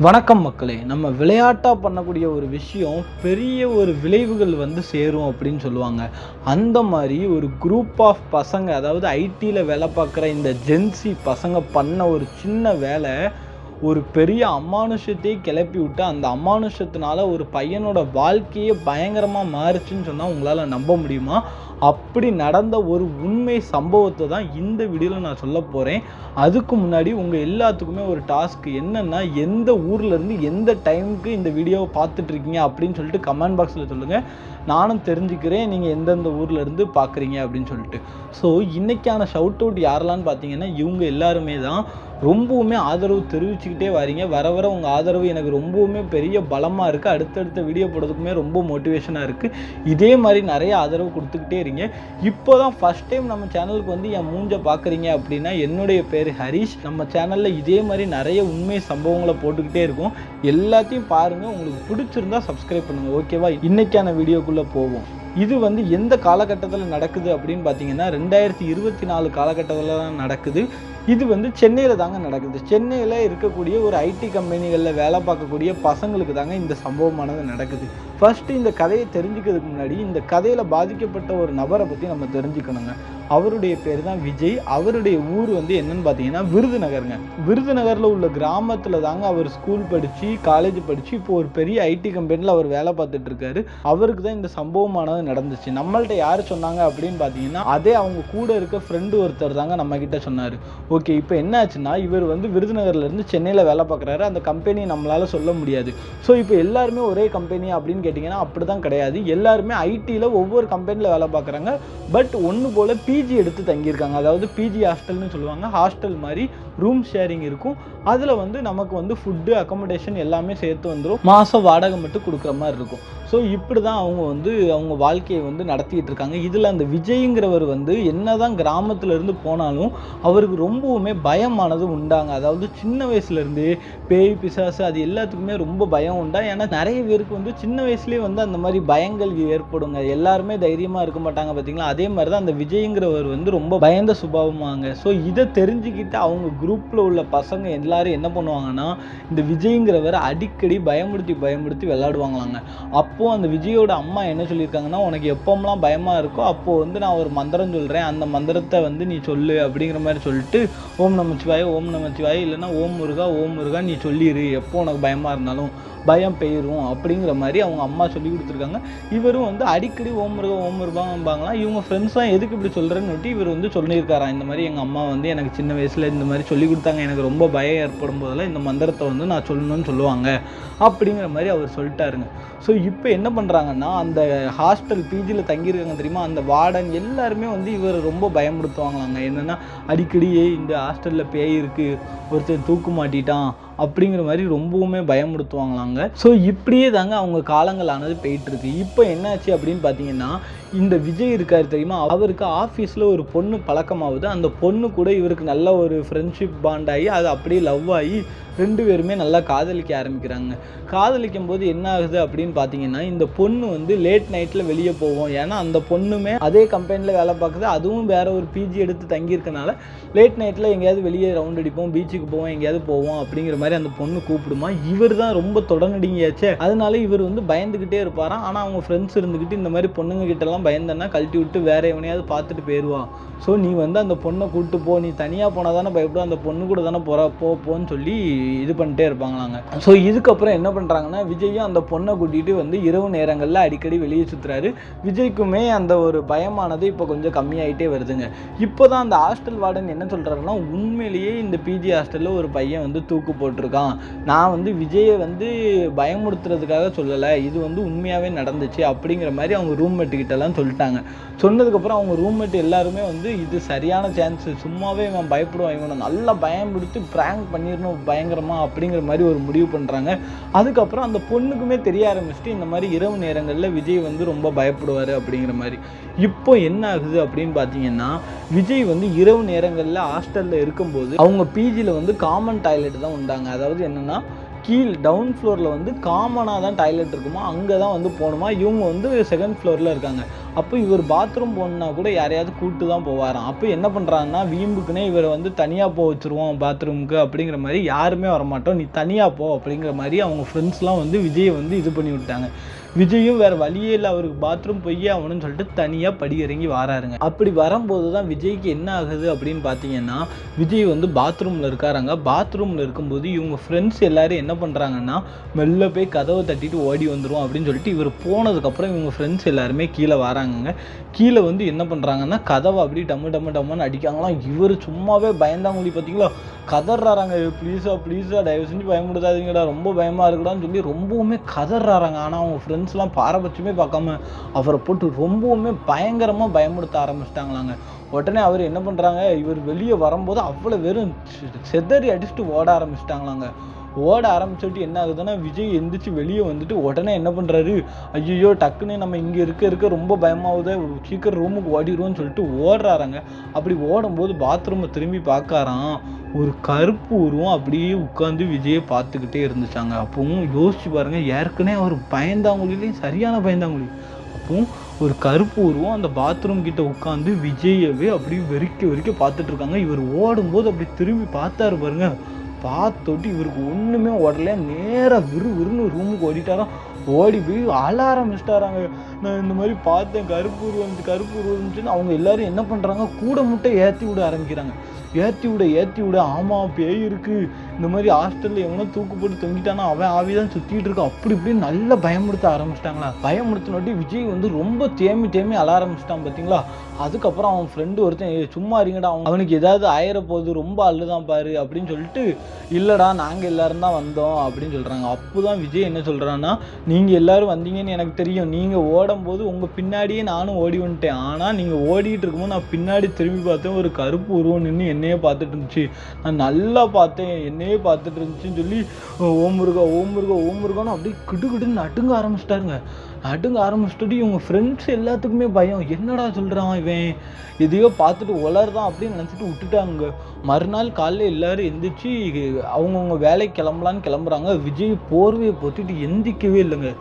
வணக்கம் மக்களே. நம்ம விளையாட்டாக பண்ணக்கூடிய ஒரு விஷயம் பெரிய ஒரு விளைவுகள் சேரும் அப்படின்னு சொல்லுவாங்க. அந்த மாதிரி ஒரு குரூப் ஆஃப் பசங்க, அதாவது ஐடியில் வேலை பார்க்குற இந்த ஜென்சி பசங்க பண்ண ஒரு சின்ன வேலை ஒரு பெரிய அமானுஷத்தையே கிளப்பி விட்டு, அந்த அமானுஷத்தினால ஒரு பையனோட வாழ்க்கையே பயங்கரமாக மாறுச்சுன்னு சொன்னால் உங்களால் நம்ப முடியுமா? அப்படி நடந்த ஒரு உண்மை சம்பவத்தை தான் இந்த வீடியோவில் நான் சொல்ல போகிறேன். அதுக்கு முன்னாடி உங்கள் எல்லாத்துக்குமே ஒரு டாஸ்க் என்னென்னா, எந்த ஊர்லேருந்து எந்த டைமுக்கு இந்த வீடியோவை பார்த்துட்ருக்கீங்க அப்படின்னு சொல்லிட்டு கமெண்ட் பாக்ஸில் சொல்லுங்கள். நானும் தெரிஞ்சுக்கிறேன் நீங்கள் எந்தெந்த ஊர்லேருந்து பார்க்குறீங்க அப்படின்னு சொல்லிட்டு. ஸோ இன்றைக்கான ஷவுட் அவுட் யாரெல்லான்னு பார்த்தீங்கன்னா, இவங்க எல்லாருமே தான் ரொம்பவுமே ஆதரவு தெரிவிச்சுக்கிட்டே வரீங்க. வர வர உங்கள் ஆதரவு எனக்கு ரொம்பவுமே பெரிய பலமாக இருக்குது. அடுத்தடுத்த வீடியோ போடுறதுக்குமே ரொம்ப மோட்டிவேஷனாக இருக்குது. இதே மாதிரி நிறைய ஆதரவு கொடுத்துக்கிட்டே இருங்க. இப்போ தான் ஃபஸ்ட் டைம் நம்ம சேனலுக்கு என் மூஞ்சை பார்க்குறீங்க அப்படின்னா, என்னுடைய பேர் ஹரிஷ். நம்ம சேனலில் இதே மாதிரி நிறைய உண்மை சம்பவங்களை போட்டுக்கிட்டே இருக்கும். எல்லாத்தையும் பாருங்கள். உங்களுக்கு பிடிச்சிருந்தா சப்ஸ்கிரைப் பண்ணுங்கள். ஓகேவா? இன்றைக்கான வீடியோக்குள்ளே போவோம். இது எந்த காலகட்டத்தில் நடக்குது அப்படின்னு பார்த்தீங்கன்னா, 2024 காலகட்டத்தில் தான் நடக்குது. இது சென்னையில் தாங்க நடக்குது. சென்னையில் இருக்கக்கூடிய ஒரு ஐடி கம்பெனிகளில் வேலை பார்க்கக்கூடிய பசங்களுக்கு தாங்க இந்த சம்பவமானது நடக்குது. ஃபஸ்ட்டு இந்த கதையை தெரிஞ்சுக்கிறதுக்கு முன்னாடி இந்த கதையில் பாதிக்கப்பட்ட ஒரு நபரை பற்றி நம்ம தெரிஞ்சுக்கணுங்க. அவருடைய பேர் தான் விஜய். அவருடைய ஊர் என்னன்னு பார்த்தீங்கன்னா விருதுநகருங்க. விருதுநகரில் உள்ள கிராமத்தில் தாங்க அவர் ஸ்கூல் படித்து காலேஜ் படித்து இப்போ ஒரு பெரிய ஐடி கம்பெனியில் அவர் வேலை பார்த்துட்டு இருக்காரு. அவருக்கு தான் இந்த சம்பவமானது நடந்துச்சு. நம்மள்ட்ட யார் சொன்னாங்க அப்படின்னு பார்த்தீங்கன்னா, அதே அவங்க கூட இருக்க ஃப்ரெண்டு ஒருத்தர் தாங்க நம்மக்கிட்ட சொன்னார். ஓகே, இப்போ என்ன ஆச்சுன்னா, இவர் விருதுநகர்லேருந்து சென்னையில் வேலை பார்க்குறாரு. அந்த கம்பெனி நம்மளால் சொல்ல முடியாது. ஸோ இப்போ எல்லாருமே ஒரே கம்பெனி அப்படின்னு கேட்டிங்கன்னா அப்படி தான் கிடையாது. எல்லாருமே ஐடியில் ஒவ்வொரு கம்பெனியில் வேலை பார்க்குறாங்க. பட் ஒன்று போல் பிஜி எடுத்து தங்கியிருக்காங்க. அதாவது பிஜி ஹாஸ்டல்னு சொல்லுவாங்க. ஹாஸ்டல் மாதிரி ரூம் ஷேரிங் இருக்கும். அதில் நமக்கு ஃபுட்டு அக்கமடேஷன் எல்லாமே சேர்த்து வந்துடும். மாதம் வாடகை மட்டும் கொடுக்குற மாதிரி இருக்கும். ஸோ இப்படி தான் அவங்க வாழ்க்கையை நடத்திட்டு இருக்காங்க. இதில் அந்த விஜய்ங்கிறவர் என்ன தான் கிராமத்துலேருந்து போனாலும் அவருக்கு ரொம்பவுமே பயமானது உண்டாங்க. அதாவது சின்ன வயசுலேருந்து பேய் பிசாசு அது எல்லாத்துக்குமே ரொம்ப பயம் உண்டா. ஏன்னா நிறைய பேருக்கு சின்ன வயசுலேயே அந்த மாதிரி பயங்கள் ஏற்படுங்க. எல்லாருமே தைரியமாக இருக்க மாட்டாங்க பார்த்தீங்களா? அதே மாதிரி தான் அந்த விஜய்ங்கிறவர் ரொம்ப பயந்த சுபாவமாங்க. ஸோ இதை தெரிஞ்சுக்கிட்டு அவங்க குரூப்பில் உள்ள பசங்க எல்லாரும் என்ன பண்ணுவாங்கன்னா, இந்த விஜய்ங்கிறவரை அடிக்கடி பயமுறுத்தி விளையாடுவாங்களாங்க. அப்போது அந்த விஜயோட அம்மா என்ன சொல்லியிருக்காங்கன்னா, உனக்கு எப்போம்லாம் பயமாக இருக்கோ அப்போது நான் ஒரு மந்திரம் சொல்கிறேன், அந்த மந்திரத்தை நீ சொல்லு அப்படிங்கிற மாதிரி சொல்லிட்டு, ஓம் நமச்சிவாய இல்லைன்னா ஓம் முருகா நீ சொல்லிடு, எப்போ உனக்கு பயமாக இருந்தாலும் பயம் பெயரும் அப்படிங்கிற மாதிரி அவங்க அம்மா சொல்லி கொடுத்துருக்காங்க. இவரும் அடிக்கடி ஓம் முருகாம்பாங்களாம். இவங்க ஃப்ரெண்ட்ஸ்லாம் எதுக்கு இப்படி சொல்கிறேன்னு இவர் சொல்லியிருக்காராம். இந்த மாதிரி எங்கள் அம்மா எனக்கு சின்ன வயசில் இந்த மாதிரி சொல்லி கொடுத்தாங்க, எனக்கு ரொம்ப பயம் ஏற்படும் போதெல்லாம் இந்த மந்திரத்தை நான் சொல்லணும்னு சொல்லுவாங்க அப்படிங்கிற மாதிரி அவர் சொல்லிட்டாருங்க. ஸோ இப்போ என்ன பண்ணுறாங்கன்னா, அந்த ஹாஸ்டல் பிஜியில் தங்கியிருக்காங்க தெரியுமா, அந்த வார்டன் எல்லாருமே இவர் ரொம்ப பயமுறுத்துவாங்களாங்க. என்னென்னா அடிக்கடி இந்த ஹாஸ்டலில் பேய் இருக்குது, ஒருத்தர் தூக்கு மாட்டிட்டான் அப்படிங்கிற மாதிரி ரொம்பவுமே பயமுறுத்துவாங்களாங்க. ஸோ இப்படியே தாங்க அவங்க காலங்களானது போயிட்டுருக்கு. இப்போ என்னாச்சு அப்படின்னு பார்த்தீங்கன்னா, இந்த விஜய் இருக்கார் தெரியுமா, அவருக்கு ஆஃபீஸில் ஒரு பொண்ணு பழக்கமாகுது. அந்த பொண்ணு கூட இவருக்கு நல்ல ஒரு ஃப்ரெண்ட்ஷிப் பாண்ட் ஆகி அது அப்படியே லவ் ஆகி 2 பேருமே நல்லா காதலிக்க ஆரம்பிக்கிறாங்க. காதலிக்கும் போது என்ன ஆகுது அப்படின்னு பார்த்தீங்கன்னா, இந்த பொண்ணு லேட் நைட்டில் வெளியே போவோம். ஏன்னா அந்த பொண்ணுமே அதே கம்பெனியில் வேலை பார்க்குது. அதுவும் வேற ஒரு பிஜி எடுத்து தங்கியிருக்கனால லேட் நைட்டில் எங்கேயாவது வெளியே ரவுண்ட் அடிப்போம், பீச்சுக்கு போவோம், எங்கேயாவது போவோம் அப்படிங்கிற மாதிரி அந்த பொண்ணு கூப்பிடுமா. இவர் தான் ரொம்ப தொடநடிங்காச்சே, அதனால இவர் பயந்துக்கிட்டே இருப்பாராம். ஆனால் அவங்க ஃப்ரெண்ட்ஸ் இருந்துக்கிட்டு இந்த மாதிரி பொண்ணுங்க கிட்டலாம் பயந்தன்னா கழட்டி விட்டு வேற எவனையாவது பார்த்துட்டு போயிடுவான். ஸோ நீ அந்த பொண்ணை கூப்பிட்டு போ, நீ தனியாக போனால் தானே பயப்படும், அந்த பொண்ணு கூட தானே போன்னு சொல்லி இது பண்ணிட்டே இருப்பாங்களாங்க. ஸோ இதுக்கப்புறம் என்ன பண்ணுறாங்கன்னா, விஜயும் அந்த பொண்ணை கூட்டிகிட்டு இரவு நேரங்களில் அடிக்கடி வெளியே சுற்றுறாரு. விஜய்க்குமே அந்த ஒரு பயமானது இப்போ கொஞ்சம் கம்மியாகிட்டே வருதுங்க. இப்போ தான் அந்த ஹாஸ்டல் வார்டன் என்ன சொல்கிறாருன்னா, உண்மையிலேயே இந்த பிஜி ஹாஸ்டலில் ஒரு பையன் தூக்கு போட்டிருக்கான். நான் விஜயை பயமுறுத்துறதுக்காக சொல்லலை, இது உண்மையாகவே நடந்துச்சு அப்படிங்கிற மாதிரி அவங்க ரூம்மேட்டுக்கிட்டலாம் சொல்லிட்டாங்க. சொன்னதுக்கப்புறம் அவங்க ரூம்மேட் எல்லாருமே இது சரியான சான்ஸு, சும்மாவே இவன் பயப்படுவான், இவனை நல்லா பயன்படுத்தி ப்ராங்க் பண்ணிடணும் பயங்கரமாக அப்படிங்கிற மாதிரி ஒரு முடிவு பண்ணுறாங்க. அதுக்கப்புறம் அந்த பொண்ணுக்குமே தெரிய ஆரம்பிச்சுட்டு இந்த மாதிரி இரவு நேரங்களில் விஜய் ரொம்ப பயப்படுவார் அப்படிங்கிற மாதிரி. இப்போ என்ன ஆகுது அப்படின்னு பார்த்தீங்கன்னா, விஜய் இரவு நேரங்களில் ஹாஸ்டலில் இருக்கும்போது அவங்க பிஜியில் காமன் டாய்லெட் தான் உண்டாங்க. அதாவது என்னென்னா, டவுன் ஃப்ளோரில் காமனாக தான் டாய்லெட் இருக்குமா, அங்கே தான் போகணுமா. இவங்க செகண்ட் ஃப்ளோரில் இருக்காங்க. அப்போ இவர் பாத்ரூம் போகணுன்னா கூட யாரையாவது கூப்பிட்டு தான் போவாராம். அப்போ என்ன பண்ணுறாங்கன்னா, வீம்புக்குன்னே இவரை வந்து தனியாக போக வச்சுருவோம் பாத்ரூமுக்கு அப்படிங்கிற மாதிரி, யாருமே வரமாட்டோம், நீ தனியாக போ அப்படிங்கிற மாதிரி அவங்க ஃப்ரெண்ட்ஸ்லாம் வந்து விஜயை வந்து இது பண்ணி விட்டாங்க. விஜயும் வேறு வழியே இல்லை, அவருக்கு பாத்ரூம் போயே ஆகணும்னு சொல்லிட்டு தனியாக படி இறங்கி வராருங்க. அப்படி வரும்போது தான் விஜய்க்கு என்ன ஆகுது அப்படின்னு பார்த்தீங்கன்னா, விஜய் வந்து பாத்ரூமில் இருக்காராங்க. பாத்ரூமில் இருக்கும்போது இவங்க ஃப்ரெண்ட்ஸ் எல்லோரும் என்ன பண்ணுறாங்கன்னா, மெல்ல போய் கதவை தட்டிட்டு ஓடி வந்துடும் அப்படின்னு சொல்லிட்டு இவர் போனதுக்கப்புறம் இவங்க ஃப்ரெண்ட்ஸ் எல்லாருமே கீழே வராங்கங்க. கீழே வந்து என்ன பண்ணுறாங்கன்னா, கதவை அப்படி டம்மு அடிக்காங்களாம். இவர் சும்மாவே பயந்தாங்குழி பார்த்தீங்களா, கதறாங்க, ப்ளீஸா தயவு செஞ்சு பயமுடுத்தாதீங்கடா, ரொம்ப பயமாக இருக்குடான்னு சொல்லி ரொம்பவுமே கதறாங்க. ஆனால் அவங்க ஃப்ரெண்ட்ஸ்லாம் பாரபட்சமே பார்க்காம அவரை போட்டு ரொம்பவுமே பயங்கரமாக பயமுடுத்த ஆரம்பிச்சிட்டாங்களாங்க. உடனே அவர் என்ன பண்ணுறாங்க, இவர் வெளியே வரும்போது அவ்வளோ வெறும் செதறி அடிச்சுட்டு ஓட ஆரம்பிச்சிட்டாங்களாங்க. ஓட ஆரம்பிச்சுட்டு என்ன ஆகுதுன்னா, விஜய் எந்திரிச்சு வெளியே வந்துட்டு உடனே என்ன பண்ணுறாரு, ஐயோ டக்குன்னு நம்ம இங்கே இருக்க ரொம்ப பயமாகுது, சீக்கிரம் ரூமுக்கு ஓடிடுவோன்னு சொல்லிட்டு ஓடுறாங்க. அப்படி ஓடும்போது பாத்ரூமை திரும்பி பார்க்காராம், ஒரு கருப்பு உருவம் அப்படியே உட்காந்து விஜயை பார்த்துக்கிட்டே இருந்துச்சாங்க. அப்பவும் யோசிச்சு பாருங்க, ஏற்கனவே அவர் பயந்தாங்குழிலையும் சரியான பயந்தாங்குழி. அப்பவும் ஒரு கருப்பு உருவம் அந்த பாத்ரூம் கிட்ட உட்காந்து விஜயவே அப்படியே வெறிக்க பார்த்துட்டு இருக்காங்க. இவர் ஓடும்போது அப்படி திரும்பி பார்த்தாரு பாருங்க, பார்த்துட்டு இவருக்கு ஒன்றுமே ஓடல, நேராக விறுவிறுன்னு ரூமுக்கு ஓடிட்டாராம். ஓடி போய் அழ ஆரம்பிச்சிட்டாராங்க. நான் இந்த மாதிரி பார்த்தேன், கருப்பு உருவம்னு அவங்க எல்லாரும் என்ன பண்ணுறாங்க, கூட முட்டை ஏற்றி விட ஆரம்பிக்கிறாங்க. ஏற்றி விட, ஆமாம் பேய் இருக்குது, இந்த மாதிரி ஹாஸ்டலில் எவனோ தூக்கு போட்டு தொங்கிட்டானா அவன் ஆவிதான் சுற்றிட்டு இருக்கான், அப்படி இப்படின்னு நல்லா பயமுடுத்த ஆரம்பிச்சிட்டாங்களா. பயமுடுத்தினோட்டி விஜய் வந்து ரொம்ப தேமி அழ ஆரம்பிச்சிட்டான் பார்த்தீங்களா. அதுக்கப்புறம் அவன் ஃப்ரெண்டு ஒருத்தன், சும்மா இருங்கடா, அவனுக்கு ஏதாவது ஆயிரப்போகுது, ரொம்ப அழுதான் பாரு அப்படின்னு சொல்லிட்டு, இல்லைடா நாங்கள் எல்லாரும் தான் வந்தோம் அப்படின்னு சொல்கிறாங்க. அப்போ தான் விஜய் என்ன சொல்கிறான்னா, நீங்கள் எல்லோரும் வந்தீங்கன்னு எனக்கு தெரியும், நீங்கள் ஓடும்போது உங்கள் பின்னாடியே நானும் ஓடி வந்துட்டேன், ஆனால் நீங்கள் ஓடிட்டு இருக்கும்போது நான் பின்னாடி திரும்பி பார்த்தேன், ஒரு கருப்பு உருவம் நின்று என்னையே பார்த்துட்டு இருந்துச்சு, நான் நல்லா பார்த்தேன், என்னையே பார்த்துட்டு இருந்துச்சுன்னு சொல்லி ஓம் முருகான்னு அப்படியே கிடுன்னு நடுங்க ஆரம்பிச்சிட்டாருங்க. இவங்க ஃப்ரெண்ட்ஸ் எல்லாத்துக்குமே பயம், என்னடா சொல்கிறான் இவன், எதையோ பார்த்துட்டு உளர்தான் அப்படின்னு நினச்சிட்டு விட்டுட்டாங்க. மறுநாள் காலையில் எல்லோரும் எந்திரிச்சு அவங்கவுங்க வேலைக்கு கிளம்புறாங்க. விஜய் போர்வையை போட்டுட்டு எந்திக்கவே இல்லைங்க.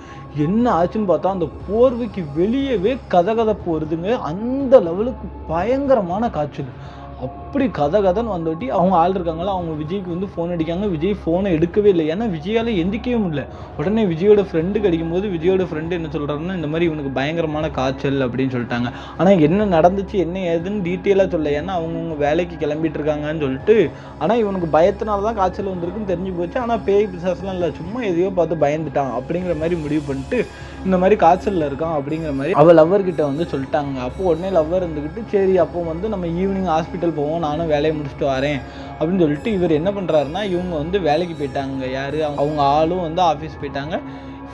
என்ன ஆச்சுன்னு பார்த்தா, அந்த போர்வைக்கு வெளியவே கதகதப்பு வருதுங்க. அந்த லெவலுக்கு பயங்கரமான காய்ச்சல். அப்படி கதன்னு வந்துட்டு அவங்க ஆள் இருக்காங்களா, அவங்க விஜய்க்கு வந்து ஃபோன் அடிக்காங்க. விஜய் ஃபோனை எடுக்கவே இல்லை, ஏன்னா விஜயால் எந்திக்கவே முடியல. உடனே விஜயோட ஃப்ரெண்டுக்கு அடிக்கும்போது விஜயோட ஃப்ரெண்டு என்ன சொல்கிறாருன்னா, இந்த மாதிரி இவனுக்கு பயங்கரமான காய்ச்சல் அப்படின்னு சொல்லிட்டாங்க. ஆனால் என்ன நடந்துச்சு என்ன ஏதுன்னு டீட்டெயிலாக சொல்ல, ஏன்னா அவங்கவுங்க வேலைக்கு கிளம்பிட்டு இருக்காங்கன்னு சொல்லிட்டு. ஆனால் இவனுக்கு பயத்தினால தான் காய்ச்சல் வந்திருக்குன்னு தெரிஞ்சு போச்சு. ஆனால் பேய் பிசாசெலாம் இல்லை, சும்மா எதையோ பார்த்து பயந்துட்டான் அப்படிங்கிற மாதிரி முடிவு பண்ணிட்டு இந்த மாதிரி காய்ச்சலில் இருக்கான் அப்படிங்கிற மாதிரி அவள் லவ்வர்கிட்ட வந்து சொல்லிட்டாங்க. அப்போ உடனே லவ்வர் இருந்துக்கிட்டு, சரி அப்போ வந்து நம்ம ஈவினிங் ஹாஸ்பிட்டல் போவோம், நானும் வேலையை முடிச்சுட்டு வரேன் அப்படின்னு சொல்லிட்டு இவர் என்ன பண்ணுறாருன்னா, இவங்க வந்து வேலைக்கு போயிட்டாங்க. யார், அவங்க ஆளும் வந்து ஆஃபீஸ் போயிட்டாங்க,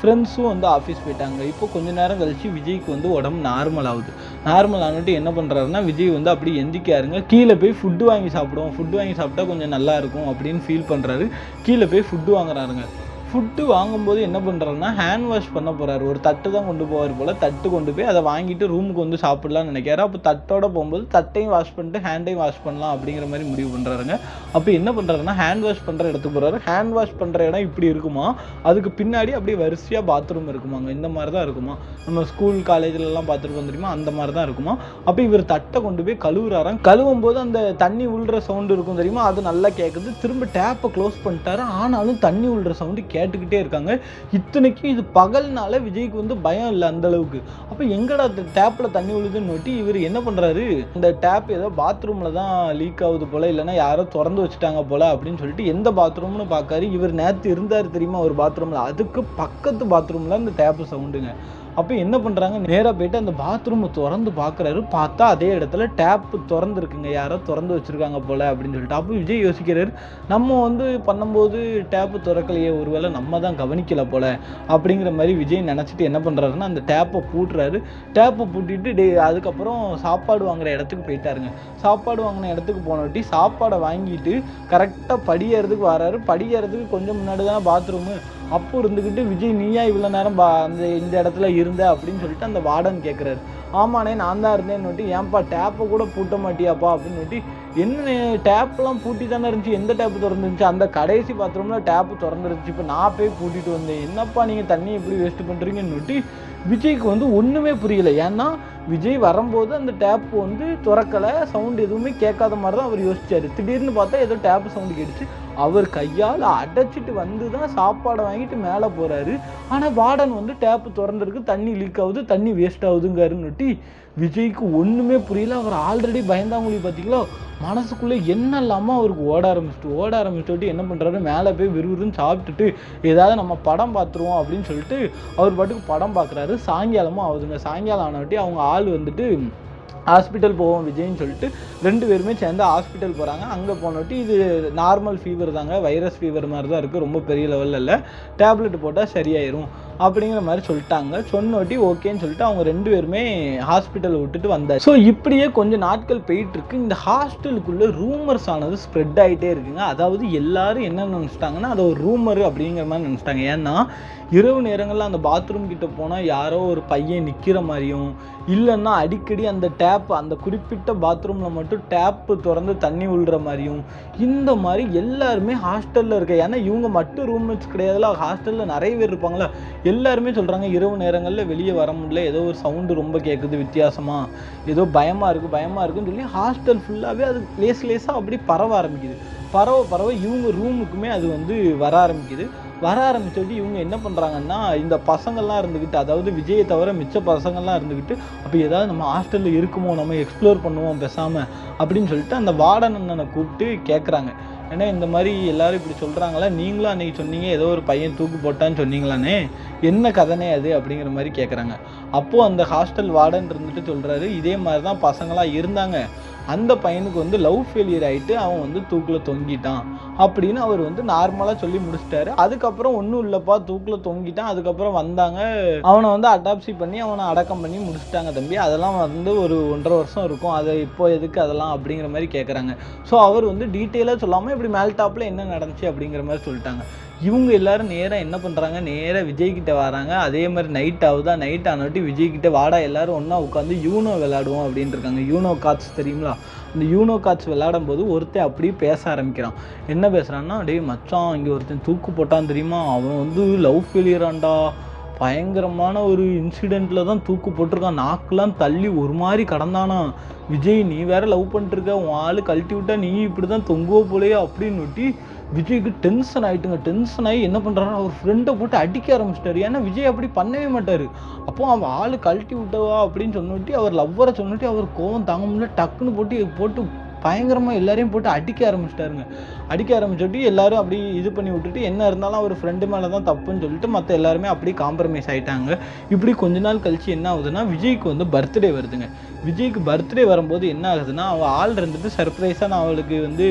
ஃப்ரெண்ட்ஸும் வந்து ஆஃபீஸ் போயிட்டாங்க. இப்போ கொஞ்சம் நேரம் கழிச்சு விஜய்க்கு வந்து உடம்பு நார்மல் ஆகிட்டு என்ன பண்ணுறாருன்னா, விஜய் வந்து அப்படி எந்திக்காருங்க, கீழே போய் ஃபுட்டு வாங்கி சாப்பிட்டா கொஞ்சம் நல்லா இருக்கும் அப்படின்னு ஃபீல் பண்ணுறாரு. கீழே போய் ஃபுட்டு வாங்குறாருங்க. ஃபுட்டு வாங்கும்போது என்ன பண்ணுறாருன்னா, ஹேண்ட் வாஷ் பண்ண போகிறாரு. ஒரு தட்டு தான் கொண்டு போவார் போல், தட்டு கொண்டு போய் அதை வாங்கிட்டு ரூமுக்கு வந்து சாப்பிட்லான்னு நினைக்கிறாரு. அப்போ தட்டோட போகும்போது தட்டையும் வாஷ் பண்ணிட்டு ஹேண்டையும் வாஷ் பண்ணலாம் அப்படிங்கிற மாதிரி முடிவு பண்ணுறாருங்க. அப்போ என்ன பண்ணுறாருன்னா, ஹேண்ட் வாஷ் பண்ணுற இடத்துக்கு போகிறாரு. ஹேண்ட் வாஷ் பண்ணுற இடம் இப்படி இருக்குமா, அதுக்கு பின்னாடி அப்படியே வரிசையாக பாத்ரூம் இருக்குமாங்க. இந்த மாதிரி தான் இருக்குமா, நம்ம ஸ்கூல் காலேஜ்லலாம் பார்த்துருக்கோம் தெரியுமா, அந்த மாதிரி தான் இருக்குமா. அப்போ இவர் தட்டை கொண்டு போய் கழுவுறாராம். கழுவும் போது அந்த தண்ணி உள்ற சவுண்டு இருக்கும் தெரியுமா, அது நல்லா கேட்குது. திரும்ப டேப்பை க்ளோஸ் பண்ணிட்டாரு, ஆனாலும் தண்ணி உள்ற சவுண்டு கேட்டுக்கிட்டே இருக்காங்க. இத்தனைக்கும் இது பகல்னால விஜய்க்கு வந்து பயம் இல்லை அந்த அளவுக்கு. அப்போ எங்கடா டேப்பில் தண்ணி விழுதுன்னு நோட்டி இவர் என்ன பண்ணுறாரு, இந்த டேப் ஏதோ பாத்ரூமில் தான் லீக் ஆகுது போல், இல்லைன்னா யாரோ திறந்து வச்சுட்டாங்க போல் அப்படின்னு சொல்லிட்டு எந்த பாத்ரூம்னு பார்க்காரு. இவர் நேற்று இருந்தார் தெரியுமா ஒரு பாத்ரூமில், அதுக்கு பக்கத்து பாத்ரூமில் அந்த டேப்பு சவுண்டுங்க. அப்போ என்ன பண்ணுறாங்க, நேராக போய்ட்டு அந்த பாத்ரூமை திறந்து பார்க்குறாரு. பார்த்தா அதே இடத்துல டேப்பு திறந்துருக்குங்க, யாரோ திறந்து வச்சுருக்காங்க போல் அப்படின்னு சொல்லிட்டு. அப்போ விஜய் யோசிக்கிறாரு, நம்ம வந்து பண்ணும்போது டேப்பு திறக்கலையே, ஒருவேளை நம்ம தான் கவனிக்கலை போல் அப்படிங்கிற மாதிரி விஜய் நினச்சிட்டு என்ன பண்ணுறாருன்னா, அந்த டேப்பை பூட்டுறாரு. டேப்பை பூட்டிட்டு அதுக்கப்புறம் சாப்பாடு வாங்குகிற இடத்துக்கு போயிட்டாருங்க. சாப்பாடு வாங்கின இடத்துக்கு போனவாட்டி சாப்பாடை வாங்கிட்டு கரெக்டாக படியேறதுக்கு வராரு. படியேறதுக்கு கொஞ்சம் முன்னாடி தானே பாத்ரூமு. அப்போ இருந்துக்கிட்டு, விஜய் நீயா இவ்வளோ நேரம் இந்த இடத்துல இருந்த அப்படின்னு சொல்லிட்டு அந்த வார்டன் கேட்குறாரு. ஆமாண்ணே நான் தான் இருந்தேன்னு, ஏன்பா டேப்பை கூட பூட்ட மாட்டியாப்பா அப்படின்னு, என்ன டேப்லாம் பூட்டி தானே இருந்துச்சு, எந்த டேப்பு திறந்துருந்துச்சு, அந்த கடைசி பாத்ரூமில் டேப்பு திறந்துருந்துச்சு, இப்போ நான் போய் பூட்டிட்டு வந்தேன், என்னப்பா நீங்கள் தண்ணி எப்படி வேஸ்ட் பண்ணுறீங்கன்னு விஜய்க்கு வந்து ஒன்றுமே புரியல. ஏன்னா விஜய் வரும்போது அந்த டேப் வந்து திறக்கலை, சவுண்டு எதுவுமே கேட்காத மாதிரி தான் அவர் யோசிச்சார். திடீர்னு பார்த்தா ஏதோ டேப்பு சவுண்டு கேட்டுச்சு, அவர் கையால் அடைச்சிட்டு வந்து தான் சாப்பாடை வாங்கிட்டு மேலே போகிறாரு. ஆனால் வார்டன் வந்து டேப்பு திறந்துருக்கு, தண்ணி லீக் ஆகுது, தண்ணி வேஸ்ட் ஆகுதுங்காருன்னுட்டி விஜய்க்கு ஒன்றுமே புரியல. அவர் ஆல்ரெடி பயந்தாங்குழி பார்த்தீங்களா, மனசுக்குள்ளே என்ன இல்லாமல் அவருக்கு ஓட ஆரம்பிச்சுட்டு என்ன பண்ணுறாரு, மேலே போய் விறுவிறுன்னு சாப்பிட்டுட்டு ஏதாவது நம்ம படம் பார்த்துருவோம் அப்படின்னு சொல்லிட்டு அவர் பாட்டுக்கு படம் பார்க்குறாரு. சாயங்காலமும் ஆகுதுங்க. சாயங்காலம் ஆனவட்டி அவங்க ஆள் வந்துட்டு ஹாஸ்பிட்டல் போவோம் விஜய்ன்னு சொல்லிட்டு 2 பேருமே சேர்ந்து ஹாஸ்பிட்டல் போகிறாங்க. அங்கே போனோட்டி இது நார்மல் ஃபீவர் தாங்க, வைரஸ் ஃபீவர் மாதிரி தான் இருக்குது, ரொம்ப பெரிய லெவலில் இல்லை, டேப்லெட் போட்டால் சரியாயிரும் அப்படிங்கிற மாதிரி சொல்லிட்டாங்க. சொன்னோட்டி ஓகேன்னு சொல்லிட்டு அவங்க 2 பேருமே ஹாஸ்பிட்டலை விட்டுட்டு வந்தார். ஸோ இப்படியே கொஞ்சம் நாட்கள் போயிட்டுருக்கு. இந்த ஹாஸ்டலுக்குள்ளே ரூமர்ஸ் ஆனது ஸ்ப்ரெட் ஆகிட்டே இருக்குங்க. அதாவது எல்லாரும் என்ன நினச்சிட்டாங்கன்னா அது ஒரு ரூமரு அப்படிங்கிற மாதிரி நினச்சிட்டாங்க. ஏன்னா இரவு நேரங்களில் அந்த பாத்ரூம் கிட்ட போனால் யாரோ ஒரு பையன் நிற்கிற மாதிரியும், இல்லைன்னா அடிக்கடி அந்த டேப் அந்த குறிப்பிட்ட பாத்ரூமில் மட்டும் டேப்பு திறந்து தண்ணி விழுற மாதிரியும், இந்த மாதிரி எல்லாருமே ஹாஸ்டலில் இருக்க, ஏன்னா இவங்க மட்டும் ரூம்மேட்ஸ் கிடையாதுல, ஹாஸ்டலில் நிறைய பேர் இருப்பாங்களா, எல்லாருமே சொல்கிறாங்க இரவு நேரங்களில் வெளியே வர முடியல, ஏதோ ஒரு சவுண்டு ரொம்ப கேட்குது வித்தியாசமாக, ஏதோ பயமாக இருக்குன்னு சொல்லி ஹாஸ்டல் ஃபுல்லாகவே அது லேசாக அப்படி பரவ ஆரம்பிக்குது. பரவ இவங்க ரூமுக்குமே அது வந்து வர ஆரம்பிச்சுட்டு இவங்க என்ன பண்ணுறாங்கன்னா, இந்த பசங்கள்லாம் இருந்துக்கிட்டு, அதாவது விஜயை தவிர மிச்ச பசங்கள்லாம் இருந்துக்கிட்டு, அப்போ ஏதாவது நம்ம ஹாஸ்டலில் இருக்குமோ, நம்ம எக்ஸ்ப்ளோர் பண்ணுவோம் பேசாமல் அப்படின்னு சொல்லிட்டு அந்த வார்டன் அண்ணனை கூப்பிட்டு கேட்குறாங்க. ஏன்னா இந்த மாதிரி எல்லோரும் இப்படி சொல்கிறாங்களா, நீங்களும் அன்றைக்கி சொன்னீங்க ஏதோ ஒரு பையன் தூக்கு போட்டான்னு சொன்னீங்களானே, என்ன கதனே அது அப்படிங்கிற மாதிரி கேட்குறாங்க. அப்போது அந்த ஹாஸ்டல் வார்டன் இருந்துட்டு சொல்கிறாரு, இதே மாதிரி தான் பசங்களாக இருந்தாங்க, அந்த பையனுக்கு வந்து லவ் ஃபெயிலியர் ஆகிட்டு அவன் வந்து தூக்கில் தொங்கிட்டான் அப்படின்னு அவர் வந்து நார்மலாக சொல்லி முடிச்சிட்டாரு. அதுக்கப்புறம் ஒன்றும் இல்லைப்பா, தூக்கில் தொங்கிட்டான், அதுக்கப்புறம் வந்தாங்க, அவனை வந்து அடாப்சி பண்ணி அவனை அடக்கம் பண்ணி முடிச்சிட்டாங்க தம்பி, அதெல்லாம் வந்து ஒரு 1.5 வருஷம் இருக்கும், அதை இப்போ எதுக்கு அதெல்லாம் அப்படிங்கிற மாதிரி கேட்குறாங்க. ஸோ அவர் வந்து டீட்டெயிலாக சொல்லாமல் இப்படி மேல் டாப்பில் என்ன நடந்துச்சு அப்படிங்கிற மாதிரி சொல்லிட்டாங்க. இவங்க எல்லாரும் நேராக என்ன பண்ணுறாங்க, நேராக விஜய்கிட்ட வராங்க. அதே மாதிரி நைட் ஆகுதா, நைட் ஆனவட்டி விஜய்கிட்ட வாடா எல்லாரும் ஒன்றா உட்காந்து யூனோ விளையாடுவோம் அப்படின்ட்டு இருக்காங்க. யூனோ கார்ட்ஸ் தெரியுங்களா, இந்த யூனோ கார்ட்ஸ் விளையாடும் போது ஒருத்தன் அப்படியே பேச ஆரம்பிக்கிறான். என்ன பேசுகிறான்னா, டேய் மச்சான், இங்கே ஒருத்தன் தூக்கு போட்டான் தெரியுமா, அவன் வந்து லவ் ஃபெயிலியரான்டா, பயங்கரமான ஒரு இன்சிடெண்ட்டில் தான் தூக்கு போட்டிருக்கான், நாக்கெலாம் தள்ளி ஒரு மாதிரி கடந்தானா, விஜய் நீ வேற லவ் பண்ணிட்டுருக்க, உன் ஆள் கழட்டி விட்டா நீ இப்படி தான் தொங்குவோ போலையே அப்படின்னு ஒட்டி விஜய்க்கு டென்ஷன் ஆகி என்ன பண்ணுறாரு, அவர் ஃப்ரெண்டை போட்டு அடிக்க ஆரம்பிச்சிட்டாரு. ஏன்னா விஜய் அப்படி பண்ணவே மாட்டார். அப்போ அவன் ஆள் கழட்டி விட்டவா அப்படின்னு சொன்னிட்டு அவர் லவ்வரை சொன்னிட்டு அவர் கோவம் தாங்க முடியல, டக்குன்னு போட்டு பயங்கரமாக எல்லாரையும் போட்டு அடிக்க ஆரம்பிச்சுட்டு எல்லாரும் அப்படி இது பண்ணி விட்டுட்டு, என்ன இருந்தாலும் அவர் ஃப்ரெண்டு மேலே தான் தப்புன்னு சொல்லிட்டு மற்ற எல்லாருமே அப்படி காம்ப்ரமைஸ் ஆகிட்டாங்க. இப்படி கொஞ்ச நாள் கழிச்சு என்ன ஆகுதுன்னா, விஜய்க்கு வந்து பர்த்டே வருதுங்க. விஜய்க்கு பர்த்டே வரும்போது என்ன ஆகுதுன்னா, அவள் ஆள் இருந்துட்டு சர்ப்ரைஸாக நான் அவளுக்கு வந்து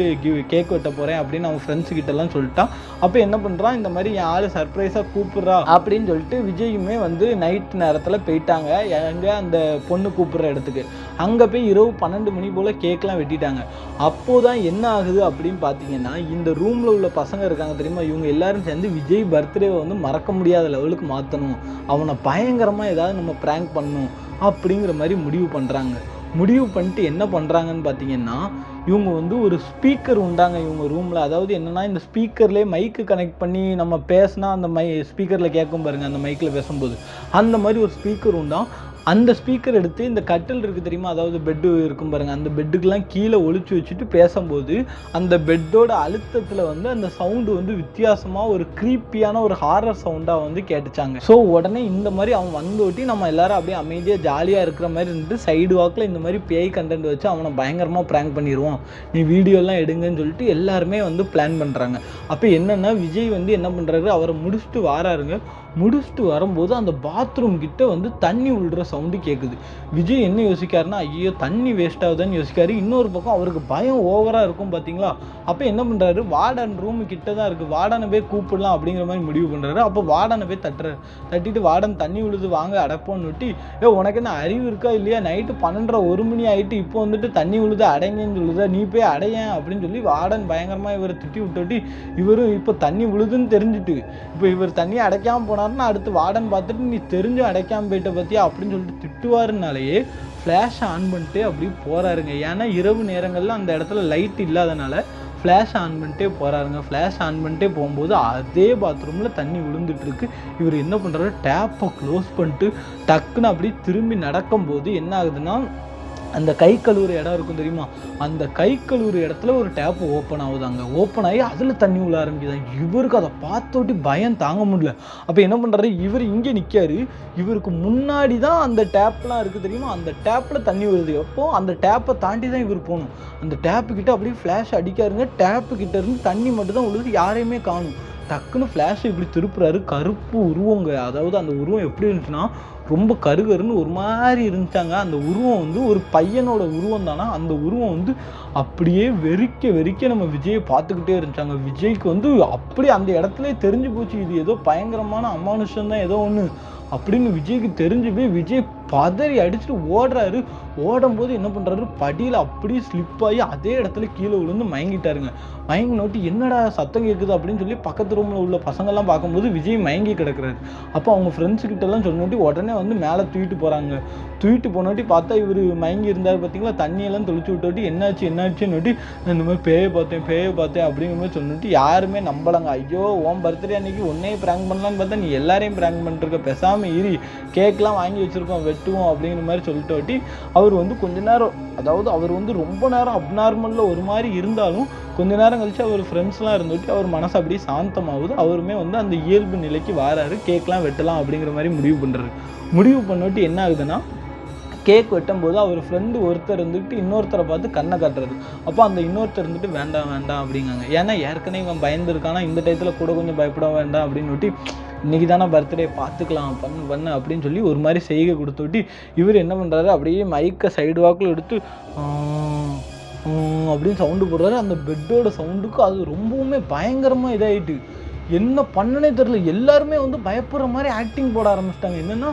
கேக் வெட்ட போகிறேன் அப்படின்னு அவன் ஃப்ரெண்ட்ஸு கிட்டலாம் சொல்லிட்டான். அப்போ என்ன பண்ணுறான், இந்த மாதிரி என் ஆள் சர்ப்ரைஸாக கூப்பிட்றா அப்படின்னு சொல்லிட்டு விஜயுமே வந்து நைட் நேரத்தில் போயிட்டாங்க எங்கே அந்த பொண்ணு கூப்பிட்ற இடத்துக்கு. அங்கே போய் இரவு 12 மணி போல் கேக்லாம் வெட்டிட்டாங்க. அப்போதான் என்ன ஆகுது அப்படின்னு பார்த்தீங்கன்னா, இந்த ரூமில் உள்ள பசங்க இருக்காங்க தெரியுமா, இவங்க எல்லாரும் சேர்ந்து விஜய் பர்த்டேவை வந்து மறக்க முடியாத லெவலுக்கு மாற்றணும், அவனை பயங்கரமாக ஏதாவது நம்ம ப்ராங்க் பண்ணணும் அப்படிங்கிற மாதிரி முடிவு பண்ணிட்டு என்ன பண்ணுறாங்கன்னு பார்த்தீங்கன்னா, இவங்க வந்து ஒரு ஸ்பீக்கர் உண்டாங்க இவங்க ரூமில். அதாவது என்னென்னா, இந்த ஸ்பீக்கர்லேயே மைக்கு கனெக்ட் பண்ணி நம்ம பேசினா அந்த ஸ்பீக்கரில் கேட்கும் பாருங்கள், அந்த மைக்கில் பேசும்போது அந்த மாதிரி ஒரு ஸ்பீக்கர் உண்டாம். அந்த ஸ்பீக்கர் எடுத்து இந்த கட்டில் இருக்குது தெரியுமா, அதாவது பெட்டு இருக்கும் பாருங்கள், அந்த பெட்டுக்கெலாம் கீழே ஒளிச்சு வச்சுட்டு பேசும்போது அந்த பெட்டோட அழுத்தத்தில் வந்து அந்த சவுண்டு வந்து வித்தியாசமாக ஒரு க்ரீப்பியான ஒரு ஹாரர் சவுண்டாக வந்து கேட்டுச்சாங்க. ஸோ உடனே இந்த மாதிரி அவன் வந்து ஒட்டி நம்ம எல்லாரும் அப்படியே அமைதியாக ஜாலியாக இருக்கிற மாதிரி இருந்துட்டு சைடு வாக்கில் இந்த மாதிரி பேய் கண்டென்ட் வச்சு அவனை பயங்கரமாக ப்ராங்க் பண்ணிடுவோம், நீ வீடியோலாம் எடுங்கன்னு சொல்லிட்டு எல்லாருமே வந்து பிளான் பண்ணுறாங்க. அப்போ என்னென்னா, விஜய் வந்து என்ன பண்ணுறாரு, அவரை முடிச்சுட்டு வரும்போது அந்த பாத்ரூம் கிட்ட வந்து தண்ணி விழுற சவுண்டு கேட்குது. விஜய் என்ன யோசிக்காருன்னா, ஐயோ தண்ணி வேஸ்ட் ஆகுதுன்னு யோசிக்காரு. இன்னொரு பக்கம் அவருக்கு பயம் ஓவராக இருக்கும் பார்த்தீங்களா. அப்போ என்ன பண்ணுறாரு, வார்டன் ரூமு கிட்ட தான் இருக்குது, வார்டனை போய் கூப்பிடலாம் அப்படிங்கிற மாதிரி முடிவு பண்ணுறாரு. அப்போ வார்டனை போய் தட்டிட்டு வார்டன் தண்ணி விழுது வாங்க அடைப்போன்னு விட்டு, உனக்கு என்ன அறிவு இருக்கா இல்லையா, நைட்டு 12:30 1 மணி ஆகிட்டு இப்போ வந்துட்டு தண்ணி விழுது அடைங்கன்னு சொல்லுதா, நீ போய் அடையன் அப்படின்னு சொல்லி வார்டன் பயங்கரமாக இவரை திட்டி விட்டுட்டு, இவரும் இப்போ தண்ணி விழுதுன்னு தெரிஞ்சுட்டு இப்போ இவர் தண்ணியை அடைக்காமல் போனார்னா அடுத்து வார்டன் பார்த்துட்டு நீ தெரிஞ்சு அடைக்காமல் போயிட்ட பற்றியா அப்படின்னு சொல்லிட்டு சொல்லிட்டு திட்டுவாருனாலேயே ஃப்ளாஷை ஆன் பண்ணிட்டு அப்படி போகிறாருங்க. ஏன்னா இரவு நேரங்களில் அந்த இடத்துல லைட் இல்லாதனால ஃப்ளாஷ் ஆன் பண்ணிட்டே போகிறாருங்க. ஃப்ளாஷ் ஆன் பண்ணிட்டே போகும்போது அதே பாத்ரூமில் தண்ணி விழுந்துட்டுருக்கு. இவர் என்ன பண்ணுறாரு, டேப்பை க்ளோஸ் பண்ணிட்டு டக்குன்னு அப்படி திரும்பி நடக்கும்போது என்ன ஆகுதுன்னா, அந்த கை கழுவுற இடம் இருக்கும் தெரியுமா, அந்த கை கழுவுற இடத்துல ஒரு டேப் ஓப்பன் ஆகுதாங்க. ஓப்பன் ஆகி அதில் தண்ணி உள்ள ஆரம்பிக்குதாங்க. இவருக்கு அதை பார்த்தோட்டி பயம் தாங்க முடியல. அப்போ என்ன பண்ணுறாரு, இவர் இங்கே நிற்காரு, இவருக்கு முன்னாடி தான் அந்த டேப்லாம் இருக்குது தெரியுமா, அந்த டேப்பில் தண்ணி வருது. அப்போது அந்த டேப்பை தாண்டி தான் இவர் போகணும். அந்த டேப்புக்கிட்ட அப்படியே ஃப்ளாஷ் அடிக்காருங்க. டேப்புக்கிட்ட இருந்து தண்ணி மட்டும் தான் உள்ளது, யாரையுமே காணும். டக்குன்னு ஃப்ளாஷை இப்படி திருப்புறாரு. கருப்பு உருவங்க. அதாவது அந்த உருவம் எப்படி இருந்துச்சுன்னா, ரொம்ப கருகருன்னு ஒரு மாதிரி இருந்துச்சாங்க. அந்த உருவம் வந்து ஒரு பையனோட உருவம் தானா. அந்த உருவம் வந்து அப்படியே வெறிக்க வெறிக்க நம்ம விஜயை பார்த்துக்கிட்டே இருந்துச்சாங்க. விஜய்க்கு வந்து அப்படியே அந்த இடத்துல தெரிஞ்சு போச்சு, இது ஏதோ பயங்கரமான அமானுஷம் தான் ஏதோ ஒன்று அப்படின்னு விஜய்க்கு தெரிஞ்சு போய் விஜய் பதறி அடிச்சுட்டு ஓடுறாரு. ஓடும்போது என்ன பண்ணுறாரு, படியில் அப்படியே ஸ்லிப் ஆகி அதே இடத்துல கீழே விழுந்து மயங்கிட்டாருங்க. மயங்கி நோட்டி என்னடா சத்தம் கேட்குது அப்படின்னு சொல்லி பக்கத்து ரூமில் உள்ள பசங்கள்லாம் பார்க்கும்போது விஜய் மயங்கி கிடக்குறாரு. அப்போ அவங்க ஃப்ரெண்ட்ஸுக்கிட்டலாம் சொன்னோட்டி உடனே வந்து மேலே தூக்கிட்டு போகிறாங்க. தூக்கிட்டு போனோட்டி பார்த்தா இவர் மயங்கி இருந்தார் பார்த்தீங்களா, தண்ணியெல்லாம் தெளிச்சு விட்டோட்டி என்னாச்சுன்னோட்டி இந்த மாதிரி பேயை பார்த்தேன் அப்படிங்கிற மாதிரி சொன்னோட்டி யாருமே நம்பலைங்க. ஐயோ உன் பர்த்டே அன்னைக்கு உன்னையே ப்ராங்க் பண்ணலான்னு பார்த்தா நீ எல்லாரையும் ப்ராங்க் பண்ணிருக்க, பேசாமல் இரு, கேக்லாம் வாங்கி வச்சுருக்கோம் வெட்டுவோம் அப்படிங்கிற மாதிரி சொல்லிட்டோட்டி அவர் வந்து கொஞ்ச நேரம், அதாவது அவர் வந்து ரொம்ப நேரம் அப்நார்மலில் ஒரு மாதிரி இருந்தாலும் கொஞ்ச நேரம் கழிச்சு அவர் ஃப்ரெண்ட்ஸ்லாம் இருந்துட்டு அவர் மனசு அப்படியே சாந்தமாகுது. அவருமே வந்து அந்த இயல்பு நிலைக்கு வராரு. கேக்லாம் வெட்டலாம் அப்படிங்கிற மாதிரி முடிவு பண்ணுறாரு. முடிவு பண்ணிட்டு என்ன ஆகுதுன்னா, கேக் வெட்டும்போது அவர் ஃப்ரெண்டு ஒருத்தர் இருந்துட்டு இன்னொருத்தரை பார்த்து கண்ணை காட்டுறது. அப்போ அந்த இன்னொருத்தர் இருந்துட்டு வேண்டாம் அப்படிங்காங்க. ஏன்னா ஏற்கனவே இவன் பயந்துருக்கானா, இந்த டயத்தில் கூட கொஞ்சம் பயப்பட வேண்டாம் அப்படின்னு இன்றைக்கி தானே பர்த்டே பார்த்துக்கலாம் பண்ணு அப்படின்னு சொல்லி ஒரு மாதிரி செய்கை கொடுத்துட்டு இவர் என்ன பண்ணுறாரு, அப்படியே மைக்கை சைடு வாக்கில் எடுத்து அப்படின்னு சவுண்டு போடுறாரு. அந்த பெட்டோட சவுண்டுக்கு அது ரொம்பவுமே பயங்கரமாக இதாகிட்டு என்ன பண்ணனே தெரில. எல்லாருமே வந்து பயப்படுற மாதிரி ஆக்டிங் போட ஆரம்பிச்சிட்டாங்க. என்னென்னா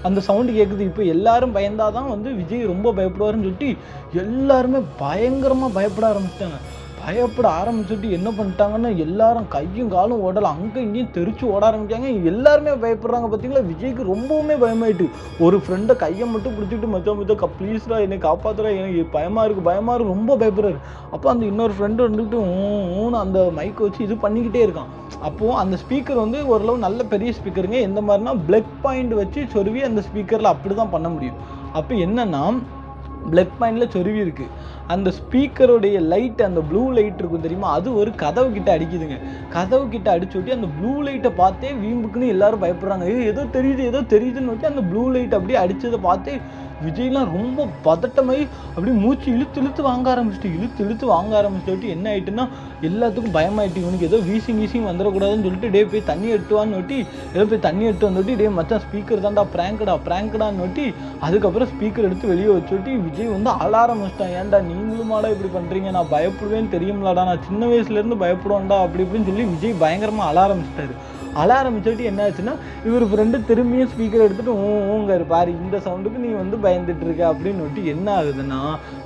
அந்த சவுண்டு கேட்குது. இப்போ எல்லாரும் பயந்தாதான் வந்து விஜய் ரொம்ப பயப்படுவாருன்னு சொல்லிட்டு எல்லாருமே பயங்கரமாக பயப்பட ஆரம்பிச்சிட்டாங்க. பயப்பட ஆரம்பிச்சுட்டு என்ன பண்ணிட்டாங்கன்னா, எல்லாரும் கையும் காலும் ஓடலை, அங்கே இங்கேயும் தெரிச்சு ஓட ஆரம்பிச்சாங்க. எல்லாருமே பயப்படுறாங்க. பார்த்தீங்களா, விஜய்க்கு ரொம்பவுமே பயமாயிட்டு. ஒரு ஃப்ரெண்டை கையை மட்டும் பிடிச்சிட்டு மச்சா ப்ளீஸ்ரா என்னை காப்பாற்றுறா, எனக்கு பயமாக இருக்குது ரொம்ப பயப்படுறாரு. அப்போ அந்த இன்னொரு ஃப்ரெண்டு வந்துட்டு ஊன்னு அந்த மைக்கை வச்சு இது பண்ணிக்கிட்டே இருக்கான். அப்போது அந்த ஸ்பீக்கர் வந்து ஓரளவு நல்ல பெரிய ஸ்பீக்கருங்க. எந்த மாதிரினா பிளக் பாயிண்ட் வச்சு சொருவி அந்த ஸ்பீக்கரில் அப்படி தான் பண்ண முடியும். அப்போ என்னென்னா, பிளக் பாயிண்டில் சொருவி இருக்குது. அந்த ஸ்பீக்கருடைய லைட், அந்த ப்ளூ லைட் இருக்கும் தெரியுமா, அது ஒரு கதவு கிட்ட அடிக்குதுங்க. கதவு கிட்ட அடிச்சுட்டி அந்த ப்ளூ லைட்டை பார்த்தே வீம்புக்குன்னு எல்லாரும் பயப்படுறாங்க. ஏதோ தெரியுதுன்னு வச்சு அந்த ப்ளூ லைட் அப்படியே அடித்ததை பார்த்தே விஜய்லாம் ரொம்ப பதட்டமாகி அப்படியே மூச்சு இழுத்து வாங்க ஆரம்பிச்சுட்டு என்ன ஆகிட்டுன்னா, எல்லாத்துக்கும் பயமாயிட்டு. இவனுக்கு ஏதோ வீசிங் வந்துடக்கூடாதுன்னு சொல்லிட்டு டே போய் தண்ணி எடுத்துவான்னு நோட்டி ஏதோ போய் தண்ணி எடுத்து வந்துட்டு டே மச்சான் ஸ்பீக்கர் தான்டா ப்ராங்க்டான்னு நோட்டி அதுக்கப்புறம் ஸ்பீக்கர் எடுத்து வெளியே வச்சுட்டு விஜய் வந்து அழ ஆரம்பிச்சிட்டான். ஏன்டா நீங்களுமாடா இப்படி பண்ணுறீங்க, நான் பயப்படுவேன்னு தெரியும்லாடா, நான் சின்ன வயசுலேருந்து பயப்படுவேன்டா அப்படி இப்படின்னு சொல்லி விஜய் பயங்கரமாக அழ ஆரம்பிச்சுட்டு என்ன ஆச்சுன்னா, இவர் ஃப்ரெண்டு திரும்பியும் ஸ்பீக்கர் எடுத்துகிட்டு ஊங்காரு, பாரு இந்த சவுண்டுக்கு நீ வந்து பயந்துட்டு இருக்க அப்படின்னு என்ன ஆகுதுன்னா,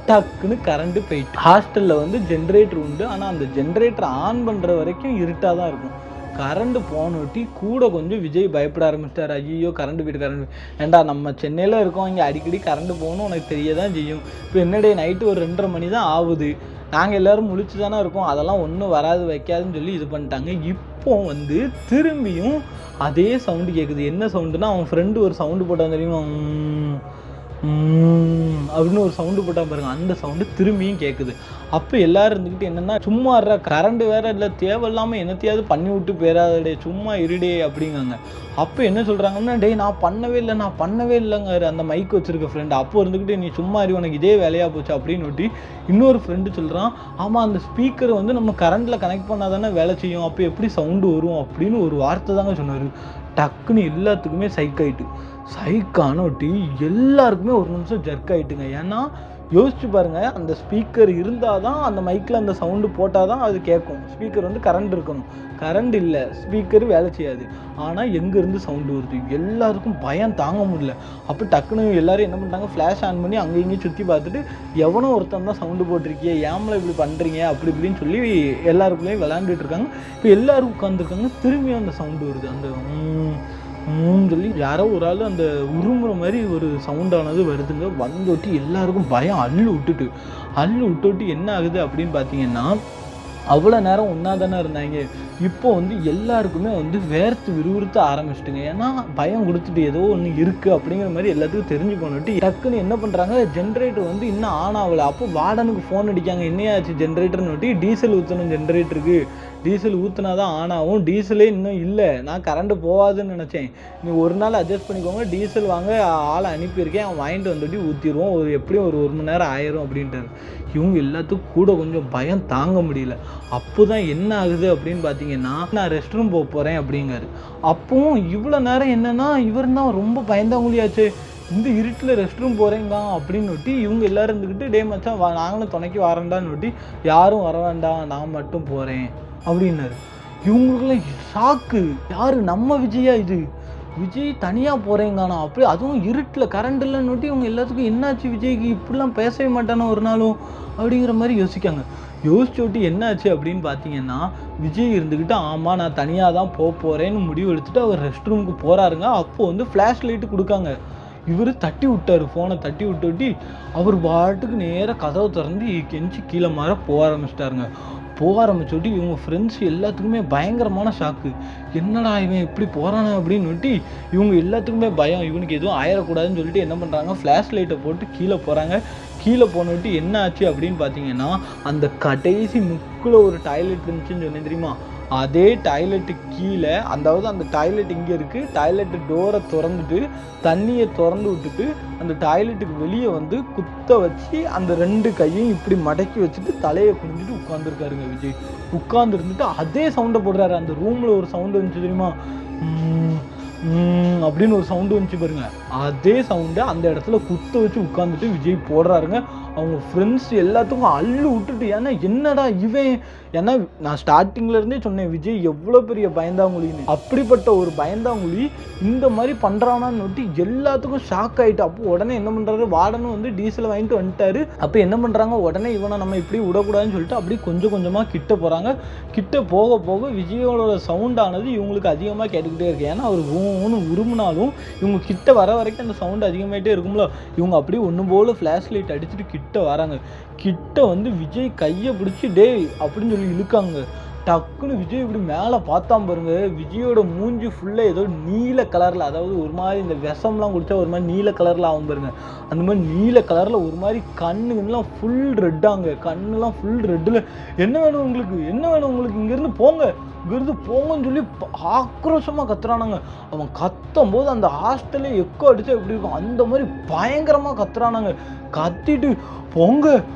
டக்குன்னு கரண்ட்டு போயிட்டு. ஹாஸ்டலில் வந்து ஜென்ரேட்டர் உண்டு, ஆனால் அந்த ஜென்ரேட்டர் ஆன் பண்ணுற வரைக்கும் இருட்டாக தான் இருக்கும். கரண்ட் போனொட்டி கூட கொஞ்சம் விஜய் பயப்பட ஆரம்பிச்சிட்டார். ஐயோ கரண்ட் போயிட்டு ஏண்டா நம்ம சென்னையில் இருக்கோம், இங்கே அடிக்கடி கரண்ட் போகணும், உனக்கு தெரிய தான் செய்யும். இப்போ என்னடே நைட்டு ஒரு 2:30 மணி தான் ஆகுது, நாங்கள் எல்லோரும் முழிச்சு தானே இருக்கோம், அதெல்லாம் ஒன்றும் வராது வைக்காதுன்னு சொல்லி இது பண்ணிட்டாங்க. இப்போ வந்து திரும்பியும் அதே சவுண்டு கேட்குது. என்ன சவுண்டுனா, அவன் ஃப்ரெண்டு ஒரு சவுண்டு போட்டான் தெரியுமா, அப்படின்னு ஒரு சவுண்டு போட்டால் பாருங்க, அந்த சவுண்டு திரும்பியும் கேட்குது. அப்போ எல்லோரும் இருந்துக்கிட்டு என்னென்னா, சும்மா இருடா கரண்ட் வேறு இல்லை, தேவையில்லாமல் என்னத்தையாவது பண்ணி விட்டு போயிடாதே, சும்மா இருடே அப்படிங்காங்க. அப்போ என்ன சொல்கிறாங்கன்னா, டேய் நான் பண்ணவே இல்லைங்க அந்த மைக் வச்சுருக்க ஃப்ரெண்டு. அப்போ இருந்துக்கிட்டு நீ சும்மா இரு, உனக்கு இதே வேலையாக போச்சு அப்படின்னு இன்னொரு ஃப்ரெண்டு சொல்கிறான், ஆமாம் அந்த ஸ்பீக்கரை வந்து நம்ம கரண்ட்டில் கனெக்ட் பண்ணால் தானே வேலை செய்யும், அப்போ எப்படி சவுண்டு வரும் அப்படின்னு ஒரு வார்த்தை தாங்க சொன்னார். டக்குன்னு எல்லாத்துக்குமே சைக்கானோட்டி எல்லாருக்குமே ஒரு நிமிஷம் ஜர்க் ஆகிட்டுங்க. ஏன்னா யோசிச்சு பாருங்கள், அந்த ஸ்பீக்கர் இருந்தால் தான் அந்த மைக்கில் அந்த சவுண்டு போட்டால் தான் அது கேட்கும். ஸ்பீக்கர் வந்து கரண்ட் இருக்கணும், கரண்ட் இல்லை ஸ்பீக்கர் வேலை செய்யாது. ஆனால் எங்கேருந்து சவுண்டு வருது, எல்லாருக்கும் பயம் தாங்க முடியல. அப்போ டக்குன்னு எல்லோரும் என்ன பண்ணிட்டாங்க, ஃப்ளாஷ் ஆன் பண்ணி அங்கே இங்கேயும் சுற்றி பார்த்துட்டு எவனோ ஒருத்தன் தான் சவுண்டு போட்டிருக்கியே, ஏமலை இப்படி பண்ணுறீங்க அப்படி இப்படின்னு சொல்லி எல்லாருக்குள்ளேயும் விளாண்டுட்டு இருக்காங்க. இப்போ எல்லோரும் உட்காந்துருக்காங்க, திரும்பியும் அந்த சவுண்டு வருது, அந்த சொல்லி யாரோ ஒரு ஆள் அந்த உருமுற மாதிரி ஒரு சவுண்டானது வருதுங்க. வந்தோட்டி எல்லாருக்கும் பயம் அள்ளு விட்டுட்டு என்ன ஆகுது அப்படின்னு பார்த்தீங்கன்னா, அவ்வளோ நேரம் ஒன்றா தானே இருந்தாங்க. இப்போ வந்து எல்லாருக்குமே வந்து வேர்த்து விறுவிறுத்த ஆரம்பிச்சிட்டுங்க. ஏன்னா பயம் கொடுத்துட்டு ஏதோ ஒன்று இருக்குது அப்படிங்கிற மாதிரி எல்லாத்துக்கும் தெரிஞ்சு போனட்டு டக்குன்னு என்ன பண்ணுறாங்க, ஜென்ரேட்டர் வந்து இன்னும் ஆன் ஆகலை. அப்போ வார்டனுக்கு ஃபோன் அடிக்காங்க, என்னையாச்சு ஜென்ரேட்டர்னு ஒட்டி. டீசல் ஊற்றணும் ஜென்ரேட்டருக்கு, டீசல் ஊற்றினா தான் ஆன் ஆகும், டீசலே இன்னும் இல்லை, நான் கரண்ட்டு போகாதுன்னு நினச்சேன், நீ ஒரு நாள் அட்ஜஸ்ட் பண்ணிக்கோங்க, டீசல் வாங்க ஆளை அனுப்பியிருக்கேன், அவன் வாங்கிட்டு வந்துட்டு ஊற்றிடுவோம், எப்படியும் ஒரு மணி நேரம் ஆயிரும் அப்படின்ட்டாரு. இவங்க எல்லாத்துக்கும் கூட கொஞ்சம் பயம் தாங்க முடியல. அப்போ தான் என்ன ஆகுது அப்படின்னு பார்த்தீங்கன்னா, நான் ரெஸ்ட் ரூம் போகிறேன் அப்படிங்காரு. அப்பவும் இவ்வளோ நேரம் என்னன்னா, இவர் தான் ரொம்ப பயந்தாங்குழியாச்சு, இந்த இருட்டில் ரெஸ்ட் ரூம் போகிறேங்க அப்படின்னு ஒட்டி இவங்க எல்லோரும் இருந்துக்கிட்டு, டே மச்சான் நாங்களும் துணைக்கு வரேன்டான்னு ஒட்டி, யாரும் வர வேண்டாம் நான் மட்டும் போகிறேன் அப்படின்னாரு. இவங்களுக்குலாம் ஷாக்கு, யார் நம்ம விஜயா, இது விஜய் தனியாக போகிறேங்கானா, அப்படி அதுவும் இருட்டில் கரண்ட் இல்லைன்னு ஒட்டி இவங்க எல்லாத்துக்கும் என்னாச்சு விஜய்க்கு, இப்படிலாம் பேசவே மாட்டானோ ஒரு நாளும் அப்படிங்கிற மாதிரி யோசிக்காங்க. யோசிச்சோட்டி என்னாச்சு அப்படின்னு பார்த்தீங்கன்னா, விஜய் இருந்துக்கிட்டு ஆமாம் நான் தனியாக தான் போகிறேன்னு முடிவு எடுத்துகிட்டு அவர் ரெஸ்ட் ரூமுக்கு போகிறாருங்க. அப்போது வந்து ஃப்ளாஷ் லைட்டு கொடுக்காங்க. இவர் தட்டி விட்டார், ஃபோனை தட்டி விட்டுட்டி அவர் பாட்டுக்கு நேராக கதவை திறந்து கெஞ்சி கீழே மாற போக ஆரம்பிச்சோட்டி இவங்க ஃப்ரெண்ட்ஸ் எல்லாத்துக்குமே பயங்கரமான ஷாக்கு. என்னடா இவன் இப்படி போகிறானே அப்படின்னு ஒட்டி இவங்க எல்லாத்துக்குமே பயம், இவனுக்கு எதுவும் ஆயிடக்கூடாதுன்னு சொல்லிட்டு என்ன பண்ணுறாங்க, ஃப்ளாஷ் லைட்டை போட்டு கீழே போகிறாங்க. கீழே போனோட்டி என்ன ஆச்சு அப்படின்னு பார்த்தீங்கன்னா, அந்த கடைசி முக்கில் ஒரு டாய்லெட் இருந்துச்சுன்னு சொன்னேன் தெரியுமா, அதே டாய்லெட்டுக்கு கீழே, அதாவது அந்த டாய்லெட் இங்கே இருக்குது, டாய்லெட்டு டோரை திறந்துட்டு தண்ணியை திறந்து விட்டுட்டு அந்த டாய்லெட்டுக்கு வெளியே வந்து குத்த வச்சு அந்த 2 கையையும் இப்படி மடக்கி வச்சுட்டு தலையை குனிஞ்சிட்டு உட்காந்துருக்காருங்க விஜய். உட்காந்துருந்துட்டு அதே சவுண்டை போடுறாரு. அந்த ரூமில் ஒரு சவுண்டு வந்துச்சு தெரியுமா, அப்படின்னு ஒரு சவுண்டு வந்துச்சு பாருங்க, அதே சவுண்டை அந்த இடத்துல குத்த வச்சு உட்காந்துட்டு விஜய் போடுறாருங்க. அவங்க ஃப்ரெண்ட்ஸ் எல்லாத்துக்கும் அள்ளு விட்டுட்டு, ஏன்னா என்னடா இவன், ஏன்னா நான் ஸ்டார்டிங்ல இருந்தே சொன்னேன் விஜய் எவ்வளோ பெரிய பயந்தாங்குழின்னு, அப்படிப்பட்ட ஒரு பயந்தாங்குழி இந்த மாதிரி பண்ணுறானான்னு ஒட்டி எல்லாத்துக்கும் ஷாக் ஆகிட்டு. அப்போ உடனே என்ன பண்ணுறாரு, வார்டனும் வந்து டீசல் வாங்கிட்டு வந்துட்டாரு. அப்போ என்ன பண்ணுறாங்க, உடனே இவனை நம்ம இப்படி விடக்கூடாதுன்னு சொல்லிட்டு அப்படி கொஞ்சம் கொஞ்சமாக கிட்ட போகிறாங்க. கிட்ட போக போக விஜயோட சவுண்டானது இவங்களுக்கு அதிகமாக கேட்டுக்கிட்டே இருக்கு. ஏன்னா அவர் ஊன்னு உருமுனாலும் இவங்க கிட்ட வர வரைக்கும் அந்த சவுண்டு அதிகமாகிட்டே இருக்கும்ல. இவங்க அப்படியே ஒன்று போல் ஃப்ளாஷ் லைட் அடிச்சுட்டு கிட்ட வராங்க. கிட்ட வந்து விஜய் கையை பிடிச்சி டே அப்படின்னு சொல்லி இழுக்காங்க. டக்குன்னு விஜய் இப்படி மேலே பார்த்தா பாருங்க, விஜயோட மூஞ்சி ஃபுல்லாக ஏதோ நீல கலரில், அதாவது ஒரு மாதிரி இந்த விஷம்லாம் குடித்தா ஒரு மாதிரி நீல கலரில் ஆகும் பாருங்க, அந்த மாதிரி நீல கலரில் ஒரு மாதிரி கண்ணுலாம் ஃபுல் ரெட்டாங்க, கண்ணுலாம் ஃபுல் ரெட்டில். என்ன வேணும் உங்களுக்கு, என்ன வேணும் உங்களுக்கு, இங்கேருந்து போங்க, இங்கேருந்து போங்கன்னு சொல்லி ஆக்ரோஷமாக கத்துறானாங்க. அவன் கத்தும் போது அந்த ஹாஸ்டலே எக்கோ அடித்தா எப்படி இருக்கும் அந்த மாதிரி பயங்கரமாக கத்துறானாங்க. கத்திட்டு போங்க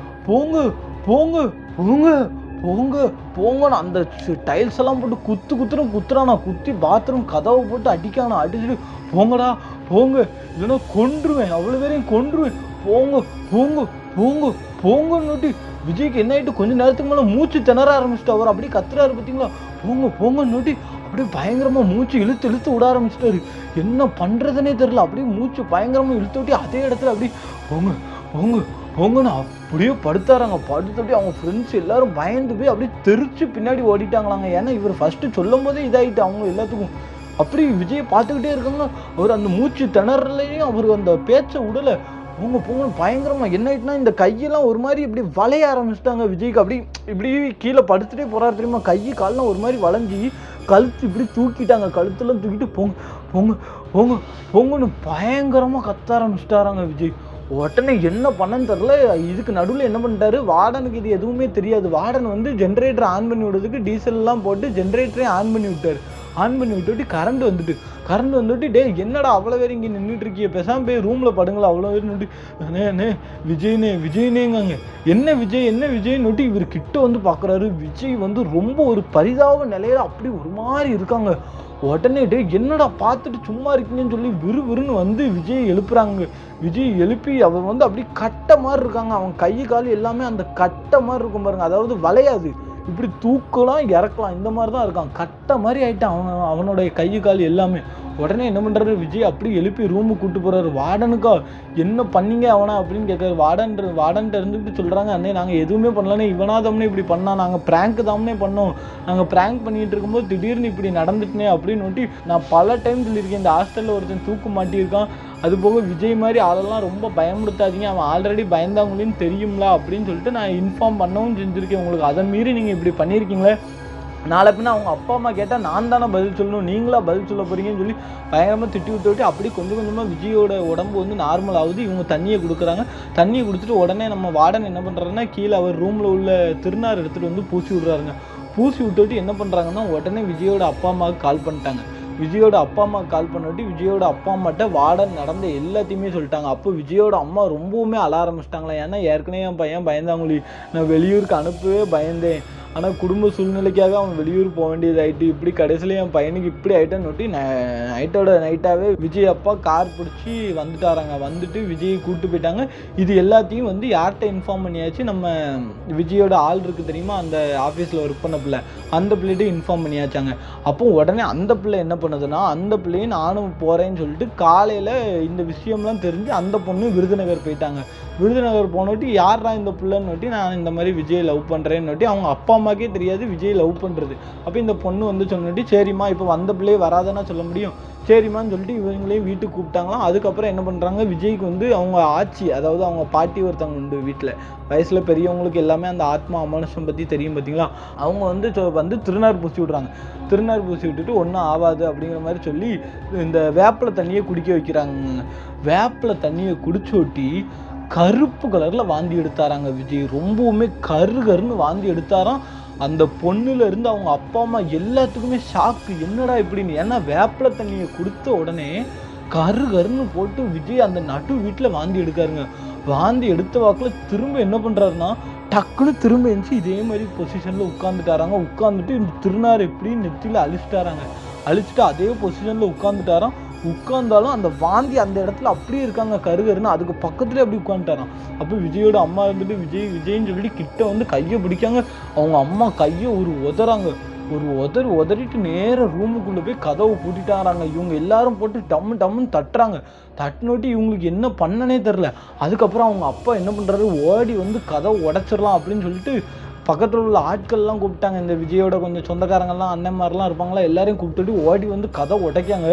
போங்க போங்க போங்க போங்க போங்கன்னு அந்த டைல்ஸ் எல்லாம் போட்டு குத்துறானா, குத்தி பாத்ரூம் கதவை போட்டு அடிக்கானா, அடிச்சுட்டு போங்கடா போங்க இல்லைன்னா கொன்றுவேன், அவ்வளோ பேரையும் கொன்றுவேன், போங்க போங்க போங்க போங்கன்னு விஜய்க்கு என்ன ஆகிட்டு கொஞ்சம் நேரத்துக்கு மேலே மூச்சு திணற ஆரம்பிச்சிட்டு அவர் அப்படியே கத்துறாரு பார்த்தீங்களா, போங்க போங்கன்னு அப்படியே பயங்கரமாக மூச்சு இழுத்து விட ஆரம்பிச்சிட்டாரு. என்ன பண்ணுறதுனே தெரில, அப்படியே மூச்சு பயங்கரமாக இழுத்து விட்டு அதே இடத்துல அப்படியே போங்க போங்க போங்கன்னு அப்படியே படுத்தாராங்க. படுத்துட்டு அவங்க ஃப்ரெண்ட்ஸ் எல்லாரும் பயந்து போய் அப்படியே தெரிச்சு பின்னாடி ஓடிட்டாங்களாங்க. ஏன்னா இவர் ஃபஸ்ட்டு சொல்லும் போதே இதாகிட்டு அவங்க எல்லாத்துக்கும். அப்படி விஜயை பார்த்துக்கிட்டே இருக்காங்க. அவர் அந்த மூச்சு திணறலையும் அவர் அந்த பேச்சை விடலை. போங்க போங்கன்னு பயங்கரமாக என்ன ஆகிட்டுனா இந்த கையெல்லாம் ஒரு மாதிரி இப்படி வளைய ஆரம்பிச்சிட்டாங்க விஜய்க்கு. அப்படி இப்படி கீழே படுத்துகிட்டே போகிறாரு தெரியுமா, கை காலெலாம் ஒரு மாதிரி வளைஞ்சி கழுத்து இப்படி தூக்கிட்டாங்க, கழுத்துலாம் தூக்கிட்டு போங்க போங்க போங்க போங்கன்னு பயங்கரமாக கத்த ஆரம்பிச்சிட்டாராங்க விஜய். உடனே என்ன பண்ணன்னு தெரில. இதுக்கு நடுவில் என்ன பண்ணிட்டாரு, வார்டனுக்கு இது எதுவுமே தெரியாது. வார்டன் வந்து ஜென்ரேட்டரை ஆன் பண்ணி விடுறதுக்கு டீசல்லாம் போட்டு ஜென்ரேட்டரையும் ஆன் பண்ணி விட்டார். ஆன் பண்ணி விட்டுட்டு கரண்ட் வந்துட்டு டே என்னடா அவ்வளோ பேர் இங்கே நின்றுட்டு இருக்கிய, பேசாமல் போய் ரூமில் படுங்களா, அவ்வளோ பேர் நின்றுட்டு விஜய்னேங்காங்க. என்ன விஜய்னுட்டு இவர் கிட்ட வந்து பார்க்குறாரு. விஜய் வந்து ரொம்ப ஒரு பரிதாப நிலையில் அப்படி ஒரு மாதிரி இருக்காங்க. உடனே டே என்னடா பார்த்துட்டு சும்மா இருக்கீங்கன்னு சொல்லி விறுவிறுன்னு வந்து விஜய் எழுப்புறாங்க. விஜய் எழுப்பி அவன் வந்து அப்படி கட்டை மாதிரி இருக்காங்க. அவன் கை கால் எல்லாமே அந்த கட்டை மாதிரி இருக்கும் பாருங்க, அதாவது வளையாது, இப்படி தூக்கலாம் இறக்கலாம் இந்த மாதிரி தான் இருக்கான். கட்டை மாதிரி ஆகிட்டான் அவனுடைய கை கால் எல்லாமே. உடனே என்ன பண்ணுறாரு விஜய் அப்படி எழுப்பி ரூமுக்கு கூப்பிட்டு போகிறாரு. வார்டனுக்கா என்ன பண்ணீங்க அவனா அப்படின்னு கேட்குறாரு. வார்டன்ட்ட இருந்துட்டு சொல்கிறாங்க, அண்ணே நாங்கள் எதுவுமே பண்ணலன்னே, இவனாதம்னே இப்படி பண்ணா, நாங்கள் ப்ராங்க் தாம்னே பண்ணோம், நாங்கள் ப்ராங்க் பண்ணிகிட்டு இருக்கும்போது திடீர்னு இப்படி நடந்துட்டுனே அப்படின்னு ஒட்டி நான் பல டைம் சொல்லியிருக்கேன். இந்த ஹாஸ்டலில் ஒருத்தன் தூக்கு மாட்டியிருக்கான், அது போக விஜய் மாதிரி ஆளெல்லாம் ரொம்ப பயமுடுத்தாதீங்க, அவன் ஆல்ரெடி பயந்தாங்கன்னு தெரியுங்களா அப்படின்னு சொல்லிட்டு நான் இன்ஃபார்ம் பண்ணவும் செஞ்சுருக்கேன் உங்களுக்கு. அதை மீறி நீங்கள் இப்படி பண்ணியிருக்கீங்களே, நாளை பின்ன அவங்க அப்பா அம்மா கேட்டால் நான் தானே பதில் சொல்லணும், நீங்களா பதில் சொல்ல போகிறீங்கன்னு சொல்லி பயங்கரமாக திட்டி விட்டு அப்படி கொஞ்சம் கொஞ்சமாக விஜயோட உடம்பு வந்து நார்மல் ஆகுது. இவங்க தண்ணியை கொடுக்குறாங்க. தண்ணியை கொடுத்துட்டு உடனே நம்ம வார்டன் என்ன பண்ணுறாருன்னா கீழே அவர் ரூமில் உள்ள திருநார் எடுத்துகிட்டு வந்து பூசி விட்றாருங்க. பூசி விட்டுட்டு என்ன பண்ணுறாங்கன்னா உடனே விஜயோட அப்பா அம்மாவுக்கு கால் பண்ணிட்டாங்க. விஜயோட அப்பா அம்மாவுக்கு கால் பண்ணிட்டு விஜயோட அப்பா அம்மாட்ட வார்டன் நடந்த எல்லாத்தையுமே சொல்லிட்டாங்க. அப்போ விஜயோட அம்மா ரொம்பவுமே அழ ஆரம்பிச்சிட்டாங்களா. ஏன்னா ஏற்கனவே என் பையன் பயந்தாங்களி, நான் வெளியூருக்கு அனுப்பவே பயந்தேன், ஆனால் குடும்ப சூழ்நிலைக்காக அவன் வெளியூர் போக வேண்டியதாயிட்டு, இப்படி கடைசியில் என் பையனுக்கு இப்படி ஆகிட்டேன்னு நோட்டி நைட்டாகவே விஜய் அப்பா கார் பிடிச்சி வந்துட்டாராங்க. வந்துட்டு விஜயை கூப்பிட்டு போயிட்டாங்க. இது எல்லாத்தையும் வந்து யார்கிட்ட இன்ஃபார்ம் பண்ணியாச்சு, நம்ம விஜயோட ஆள் இருக்குது தெரியுமா, அந்த ஆஃபீஸில் ஒர்க் பண்ண பிள்ளை, அந்த பிள்ளைகிட்ட இன்ஃபார்ம் பண்ணியாச்சாங்க. அப்போ உடனே அந்த பிள்ளை என்ன பண்ணுதுன்னா, அந்த பிள்ளையும் நானும் போகிறேன்னு சொல்லிட்டு காலையில் இந்த விஷயம்லாம் தெரிஞ்சு அந்த பொண்ணு விருதுநகர் போயிட்டாங்க. விருதுநகர் போனோட்டி யாரா இந்த பிள்ளைன்னு நோட்டி, நான் இந்த மாதிரி விஜய் லவ் பண்ணுறேன்னு நோட்டி அவங்க அப்பா அம்மாக்கே தெரியாது விஜய் லவ் பண்ணுறது. அப்போ இந்த பொண்ணு வந்து சொன்னோட்டி சரிம்மா இப்போ வந்த பிள்ளையே வராதுன்னா சொல்ல முடியும், சரிம்மான்னு சொல்லிட்டு இவங்களையும் வீட்டுக்கு கூப்பிட்டாங்களாம். அதுக்கப்புறம் என்ன பண்ணுறாங்க, விஜய்க்கு வந்து அவங்க ஆச்சி, அதாவது அவங்க பாட்டி ஒருத்தவங்க உண்டு வீட்டில், வயசில் பெரியவங்களுக்கு எல்லாமே அந்த ஆத்மா அமானுஷம் பற்றி தெரியும் பார்த்தீங்களா, அவங்க வந்து திருநார் பூசி விட்றாங்க. திருநார் பூசி விட்டுட்டு ஒன்றும் ஆகாது அப்படிங்கிற மாதிரி சொல்லி இந்த வேப்பிலை தண்ணியை குடிக்க வைக்கிறாங்க. வேப்பிலை தண்ணியை குடிச்சு ஓட்டி கருப்பு கலரில் வாந்தி எடுத்தாராங்க விஜய். ரொம்பவுமே கருன்னு வாந்தி எடுத்தாராம். அந்த பொண்ணுல இருந்து அவங்க அப்பா அம்மா எல்லாத்துக்குமே ஷாக்கு, என்னடா இப்படின்னு. ஏன்னா வேப்பிலை தண்ணியை கொடுத்த உடனே கருன்னு போட்டு விஜய் அந்த நடு வீட்டில் வாந்தி எடுக்காருங்க. வாந்தி எடுத்த வாக்கில் திரும்ப என்ன பண்ணுறாருன்னா டக்குன்னு திரும்ப எழுந்துச்சு இதே மாதிரி பொசிஷனில் உட்காந்துட்டாராங்க. உட்காந்துட்டு இந்த திருநார் எப்படி நெத்தியில் அழிச்சிட்டாராங்க. அழிச்சிட்டு அதே பொசிஷனில் உட்காந்துட்டாராம். உட்கார்ந்தாலும் அந்த வாந்தி அந்த இடத்துல அப்படியே இருக்காங்க கருன்னு, அதுக்கு பக்கத்துலேயே அப்படி உட்காந்துட்டாராம். அப்போ விஜயோட அம்மா இருந்துட்டு விஜய்ன்னு சொல்லிட்டு கிட்ட வந்து கையை பிடிக்காங்க. அவங்க அம்மா கையை உதறாங்க. உதறிட்டு நேராக ரூமுக்குள்ளே போய் கதவை பூட்டிட்டாராங்க. இவங்க எல்லாரும் போட்டு டம்முன்னு தட்டுறாங்க. தட்டுனோட்டி இவங்களுக்கு என்ன பண்ணனே தெரில. அதுக்கப்புறம் அவங்க அப்பா என்ன பண்ணுறாரு, ஓடி வந்து கதவை உடைச்சிடலாம் அப்படின்னு சொல்லிட்டு பக்கத்தில் உள்ள ஆட்கள்லாம் கூப்பிட்டாங்க. இந்த விஜயோட கொஞ்சம் சொந்தக்காரங்கள்லாம் அண்ணன் மாதிரிலாம் இருப்பாங்களா, எல்லாரையும் கூப்பிட்டுட்டு ஓடி வந்து கதை உடைக்காங்க.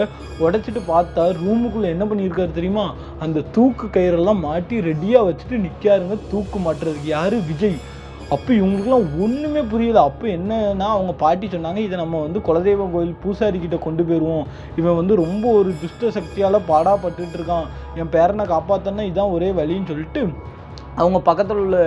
உடைச்சிட்டு பார்த்தா ரூமுக்குள்ளே என்ன பண்ணியிருக்காரு தெரியுமா, அந்த தூக்கு கயிறெல்லாம் மாட்டி ரெடியாக வச்சுட்டு நிற்காருங்க தூக்கு மாட்டுறதுக்கு. யார், விஜய். அப்போ இவங்களுக்குலாம் ஒன்றுமே புரியல. அப்போ என்னன்னா அவங்க பாட்டி சொன்னாங்க, இதை நம்ம வந்து குலதெய்வ கோயில் பூசாரிக்கிட்ட கொண்டு போயிடுவோம், இவன் வந்து ரொம்ப ஒரு துஷ்ட சக்தியால் பாடாப்பட்டுட்டு இருக்கான், என் பேரனை காப்பாற்றனா இதான் ஒரே வழின்னு சொல்லிட்டு அவங்க பக்கத்தில் உள்ள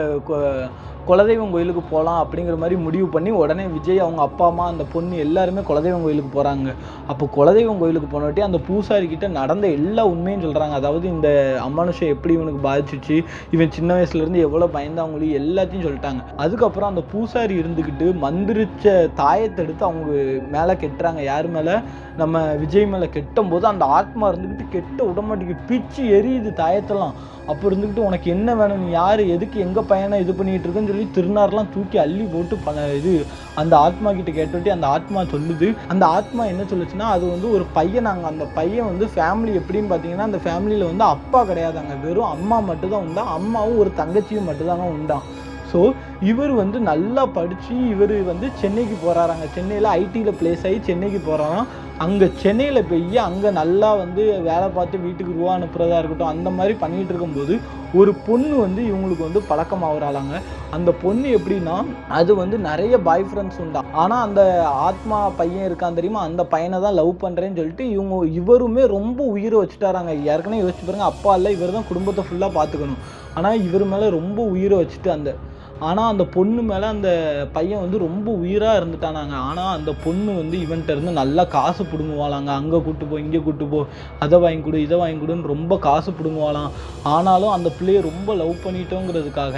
குலதெய்வம் கோயிலுக்கு போகலாம் அப்படிங்கிற மாதிரி முடிவு பண்ணி உடனே விஜய் அவங்க அப்பா அம்மா அந்த பொண்ணு எல்லாருமே குலதெய்வம் கோயிலுக்கு போகிறாங்க. அப்போ குலதெய்வம் கோயிலுக்கு போனோட்டி அந்த பூசாரிக்கிட்ட நடந்த எல்லா உண்மையும் சொல்கிறாங்க. அதாவது இந்த அமானுஷம் எப்படி இவனுக்கு பாதிச்சிச்சு, இவன் சின்ன வயசுலேருந்து எவ்வளோ பயந்தாங்களி எல்லாத்தையும் சொல்லிட்டாங்க. அதுக்கப்புறம் அந்த பூசாரி இருந்துக்கிட்டு மந்திரிச்ச தாயத்தை எடுத்து அவங்க மேலே கெட்டுறாங்க. யார் மேலே, நம்ம விஜய் மேலே கெட்டும் போது அந்த ஆத்மா இருந்துக்கிட்டு கெட்ட உடம்புக்கு பிச்சு எரியுது தாயத்தெல்லாம். அப்போ இருந்துக்கிட்டு உனக்கு என்ன வேணும், நீ யார், எதுக்கு எங்கள் பையனை இது பண்ணிகிட்டு இருக்குன்னு சொல்லி திருநார்லாம் தூக்கி அள்ளி போட்டு இது அந்த ஆத்மா கிட்ட கேட்டுட்டு அந்த ஆத்மா சொல்லுது. அந்த ஆத்மா என்ன சொல்லுச்சுன்னா, அது வந்து ஒரு பையன், நாங்கள் அந்த பையன் வந்து ஃபேமிலி எப்படின்னு பார்த்தீங்கன்னா, அந்த ஃபேமிலியில் வந்து அப்பா கிடையாதாங்க, வெறும் அம்மா மட்டும்தான் உண்டா, அம்மாவும் ஒரு தங்கச்சியும் மட்டும்தாங்க உண்டான். ஸோ இவர் வந்து நல்லா படித்து இவர் வந்து சென்னைக்கு போகிறாராங்க. சென்னையில் ஐடியில் பிளேஸ் ஆகி சென்னைக்கு போகிறாராம். அங்கே சென்னையில் போய் அங்கே நல்லா வந்து வேலை பார்த்து வீட்டுக்கு ரூபா அனுப்புகிறதா இருக்கட்டும் அந்த மாதிரி பண்ணிகிட்டு இருக்கும்போது ஒரு பொண்ணு வந்து இவங்களுக்கு வந்து பழக்கமாகறாளாங்க. அந்த பொண்ணு எப்படின்னா, அது வந்து நிறைய பாய் ஃப்ரெண்ட்ஸ் உண்டா, ஆனால் அந்த ஆத்மா பையன் இருக்கான் தெரியுமா, அந்த பையனை தான் லவ் பண்ணுறேன்னு சொல்லிட்டு இவருமே ரொம்ப உயிரை வச்சுட்டாராங்க. ஏற்கனவே யோசிச்சு பாருங்க, அப்பா இல்லை, இவர் தான் குடும்பத்தை ஃபுல்லாக பார்த்துக்கணும், ஆனால் இவர் மேலே ரொம்ப உயிரை வச்சுட்டு ஆனால் அந்த பொண்ணு மேலே அந்த பையன் வந்து ரொம்ப உயிராக இருந்துட்டானாங்க. ஆனால் அந்த பொண்ணு வந்து இவன்கிட்ட இருந்து நல்லா காசு பிடுங்குவாளாங்க. அங்கே கூட்டு போ, இங்கே கூட்டு போ, அதை வாங்கி கொடு, இதை வாங்கி கொடுன்னு ரொம்ப காசு பிடுங்குவாளாம். ஆனாலும் அந்த பிள்ளையை ரொம்ப லவ் பண்ணிட்டோங்கிறதுக்காக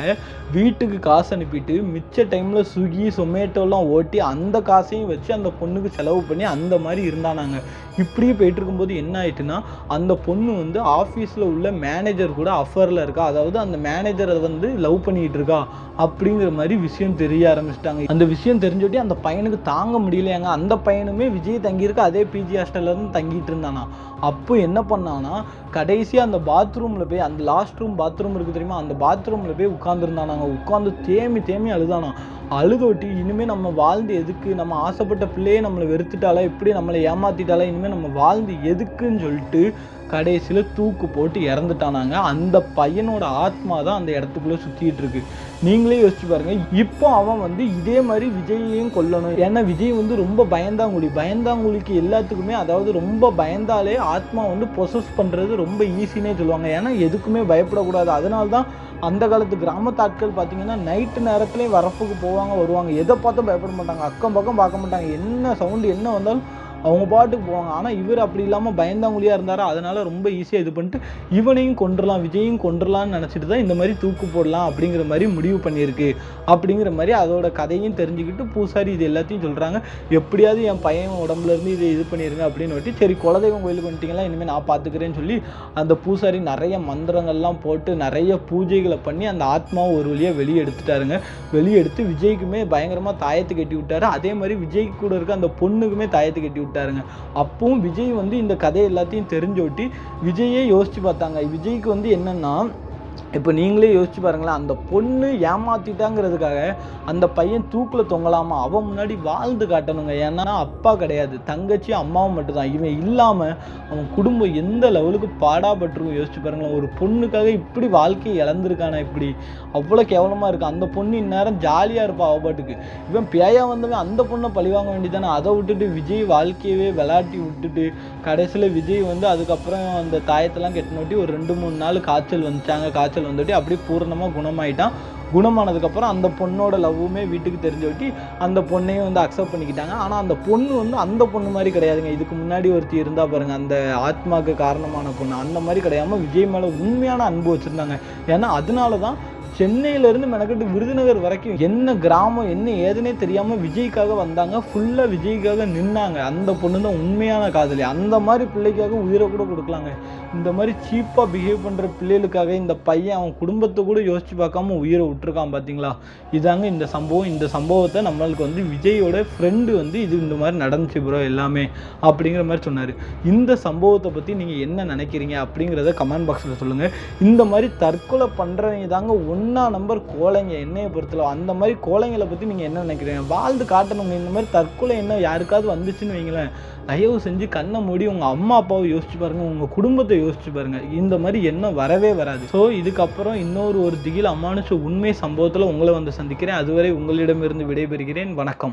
வீட்டுக்கு காசு அனுப்பிட்டு மிச்ச டைமில் ஸ்விக்கி சொமேட்டோலாம் ஓட்டி அந்த காசையும் வச்சு அந்த பொண்ணுக்கு செலவு பண்ணி அந்த மாதிரி இருந்தானாங்க. இப்படியே போயிட்டு இருக்கும்போது என்ன ஆயிட்டுன்னா, அந்த பொண்ணு வந்து ஆஃபீஸில் உள்ள மேனேஜர் கூட அஃபரில் இருக்கா, அதாவது அந்த மேனேஜரை வந்து லவ் பண்ணிகிட்டு இருக்கா அப்படிங்கிற மாதிரி விஷயம் தெரிய ஆரம்பிச்சிட்டாங்க. அந்த விஷயம் தெரிஞ்சோட்டி அந்த பையனுக்கு தாங்க முடியலையாங்க. அந்த பையனுமே விஜய் தங்கியிருக்க அதே பிஜி ஹாஸ்டல்ல இருந்து தங்கிட்டு இருந்தானா. அப்போ என்ன பண்ணானா, கடைசியாக அந்த பாத்ரூமில் போய், அந்த லாஸ்ட் ரூம் பாத்ரூம் இருக்குது தெரியுமா, அந்த பாத்ரூமில் போய் உட்காந்துருந்தானாங்க. உட்காந்து தேம்பி தேம்பி அழுதானா. அழுதோட்டி இனிமேல் நம்ம வாழ்ந்து எதுக்கு, நம்ம ஆசைப்பட்ட பிள்ளையே நம்மளை வெறுத்துட்டாலா, இப்படி நம்மளை ஏமாத்திட்டாலா, இனிமேல் நம்ம வாழ்ந்து எதுக்குன்னு சொல்லிட்டு கடைசியில் தூக்கு போட்டு இறந்துட்டானாங்க. அந்த பையனோட ஆத்மா தான் அந்த இடத்துக்குள்ளே சுற்றிட்டு இருக்கு. நீங்களே யோசிச்சு பாருங்க. இப்போ அவன் வந்து இதே மாதிரி விஜயையும் கொல்லணும். ஏன்னா விஜய் வந்து ரொம்ப பயந்தாங்குழிக்கு எல்லாத்துக்குமே, அதாவது ரொம்ப பயந்தாலே ஆத்மா வந்து பொசஸ் பண்ணுறது ரொம்ப ஈஸினே சொல்லுவாங்க. ஏன்னா எதுக்குமே பயப்படக்கூடாது. அதனால தான் அந்த காலத்து கிராமத்து ஆட்கள் பார்த்தீங்கன்னா நைட்டு நேரத்துலேயே வரப்புக்கு வருவாங்க. எதை பார்த்தும் பயப்பட மாட்டாங்க, அக்கம் பக்கம் பார்க்க மாட்டாங்க. என்ன சவுண்டு என்ன வந்தாலும் அவங்க பாட்டுக்கு போவாங்க. ஆனால் இவர் அப்படி இல்லாமல் பயந்தாங்குழியாக இருந்தார். அதனால் ரொம்ப ஈஸியாக இது பண்ணிட்டு இவனையும் கொண்டுடலாம், விஜயையும் கொண்டுடலான்னு நினச்சிட்டு தான் இந்த மாதிரி தூக்கு போடலாம் அப்படிங்கிற மாதிரி முடிவு பண்ணியிருக்கு. அப்படிங்கிற மாதிரி அதோட கதையும் தெரிஞ்சுக்கிட்டு பூசாரி இது எல்லாத்தையும் சொல்கிறாங்க. எப்படியாவது என் பையன் உடம்புலேருந்து இதை இது பண்ணிடுங்க அப்படின்னு வட்டி, சரி குலதெய்வம் கோயிலுக்கு வந்துட்டிங்களா, இனிமேல் நான் பார்த்துக்கிறேன்னு சொல்லி அந்த பூசாரி நிறைய மந்திரங்கள்லாம் போட்டு நிறைய பூஜைகளை பண்ணி அந்த ஆத்மாவை ஒரு வழியாக வெளியே எடுத்துட்டாருங்க. வெளியே எடுத்து விஜய்க்குமே பயங்கரமாக தாயத்தை கட்டி விட்டாரு. அதே மாதிரி விஜய்க்கு கூட இருக்க அந்த பொண்ணுக்குமே தாயத்தை கட்டி விட்டாருங்க. அப்பவும் விஜய் வந்து இந்த கதை எல்லாத்தையும் தெரிஞ்சோட்டி விஜயே யோசிச்சு பார்த்தாங்க. விஜய்க்கு வந்து என்னன்னா, இப்போ நீங்களே யோசிச்சு பாருங்களேன், அந்த பொண்ணு ஏமாத்திட்டாங்கிறதுக்காக அந்த பையன் தூக்கில் தொங்கலாமா, அவன் முன்னாடி வாழ்ந்து காட்டணுங்க. ஏன்னா அப்பா கிடையாது, தங்கச்சி அம்மாவும் மட்டும்தான். இவன் இல்லாமல் அவன் குடும்பம் எந்த லெவலுக்கு பாடாப்பட்டிருக்கும் யோசிச்சு பாருங்களேன். ஒரு பொண்ணுக்காக இப்படி வாழ்க்கையை இழந்திருக்கானா, இப்படி அவ்வளோ கேவலமாக இருக்குது. அந்த பொண்ணு இந்நேரம் ஜாலியாக இருப்பா அவ பாட்டுக்கு. இவன் பேயா வந்தவன் அந்த பொண்ணை பழிவாங்க வேண்டியதானே. அதை விட்டுட்டு விஜய் வாழ்க்கையவே விளையாட்டி விட்டுட்டு கடைசியில் விஜய் வந்து அதுக்கப்புறம் அந்த தாயத்தெல்லாம் கெட்டினோட்டி ஒரு 2-3 நாள் காய்ச்சல் வந்துட்டு அப்படியே பூர்ணமாக குணமாயிட்டான். குணமானதுக்கப்புறம் அந்த பொண்ணோட லவ்வுமே வீட்டுக்கு தெரிஞ்சோட்டி அந்த பொண்ணையும் வந்து அக்செப்ட் பண்ணிக்கிட்டாங்க. ஆனால் அந்த பொண்ணு வந்து அந்த பொண்ணு மாதிரி கிடையாதுங்க. இதுக்கு முன்னாடி ஒருத்தி இருந்தால் பாருங்கள், அந்த ஆத்மாவுக்கு காரணமான பொண்ணு, அந்த மாதிரி கிடையாமல் விஜய் மேலே உண்மையான அன்பு வச்சுருந்தாங்க. ஏன்னா அதனால தான் சென்னையிலேருந்து மெனக்கட்டு விருதுநகர் வரைக்கும் என்ன கிராமம் என்ன ஏதுனே தெரியாமல் விஜய்க்காக வந்தாங்க. ஃபுல்லாக விஜய்க்காக நின்னாங்க. அந்த பொண்ணு தான் உண்மையான காதலி. அந்த மாதிரி பிள்ளைக்காக உயிரை கூட கொடுக்கலாங்க. இந்த மாதிரி சீப்பாக பிஹேவ் பண்ணுற பிள்ளைகளுக்காக இந்த பையன் அவன் குடும்பத்தை கூட யோசித்து பார்க்காம உயிரை விட்டுருக்கான் பார்த்தீங்களா. இதாங்க இந்த சம்பவம். இந்த சம்பவத்தை நம்மளுக்கு வந்து விஜயோட ஃப்ரெண்டு வந்து இது இந்த மாதிரி நடந்துச்சு ப்ரோ எல்லாமே அப்படிங்கிற மாதிரி சொன்னார். இந்த சம்பவத்தை பற்றி நீங்கள் என்ன நினைக்கிறீங்க அப்படிங்கிறத கமெண்ட் பாக்ஸில் சொல்லுங்கள். இந்த மாதிரி தற்கொலை பண்ணுறவங்க தாங்க நம்பர் கோழைங்க என்னையை பொறுத்தல. அந்த மாதிரி கோழைங்களை பற்றி நீங்கள் என்ன நினைக்கிறீங்க? வாழ்ந்து காட்டணுங்க. இந்த மாதிரி தற்கொலை என்ன யாருக்காவது வந்துச்சுன்னு வைங்களேன், தயவு செஞ்சு கண்ணை மூடி உங்கள் அம்மா அப்பாவை யோசிச்சு பாருங்கள், உங்கள் குடும்பத்தை யோசிச்சு பாருங்கள். இந்த மாதிரி எண்ணம் வரவே வராது. ஸோ இதுக்கப்புறம் இன்னொரு திகில் அமானுஷ உண்மை சம்பவத்தில் உங்களை வந்து சந்திக்கிறேன். அதுவரை உங்களிடமிருந்து விடைபெறுகிறேன். வணக்கம்.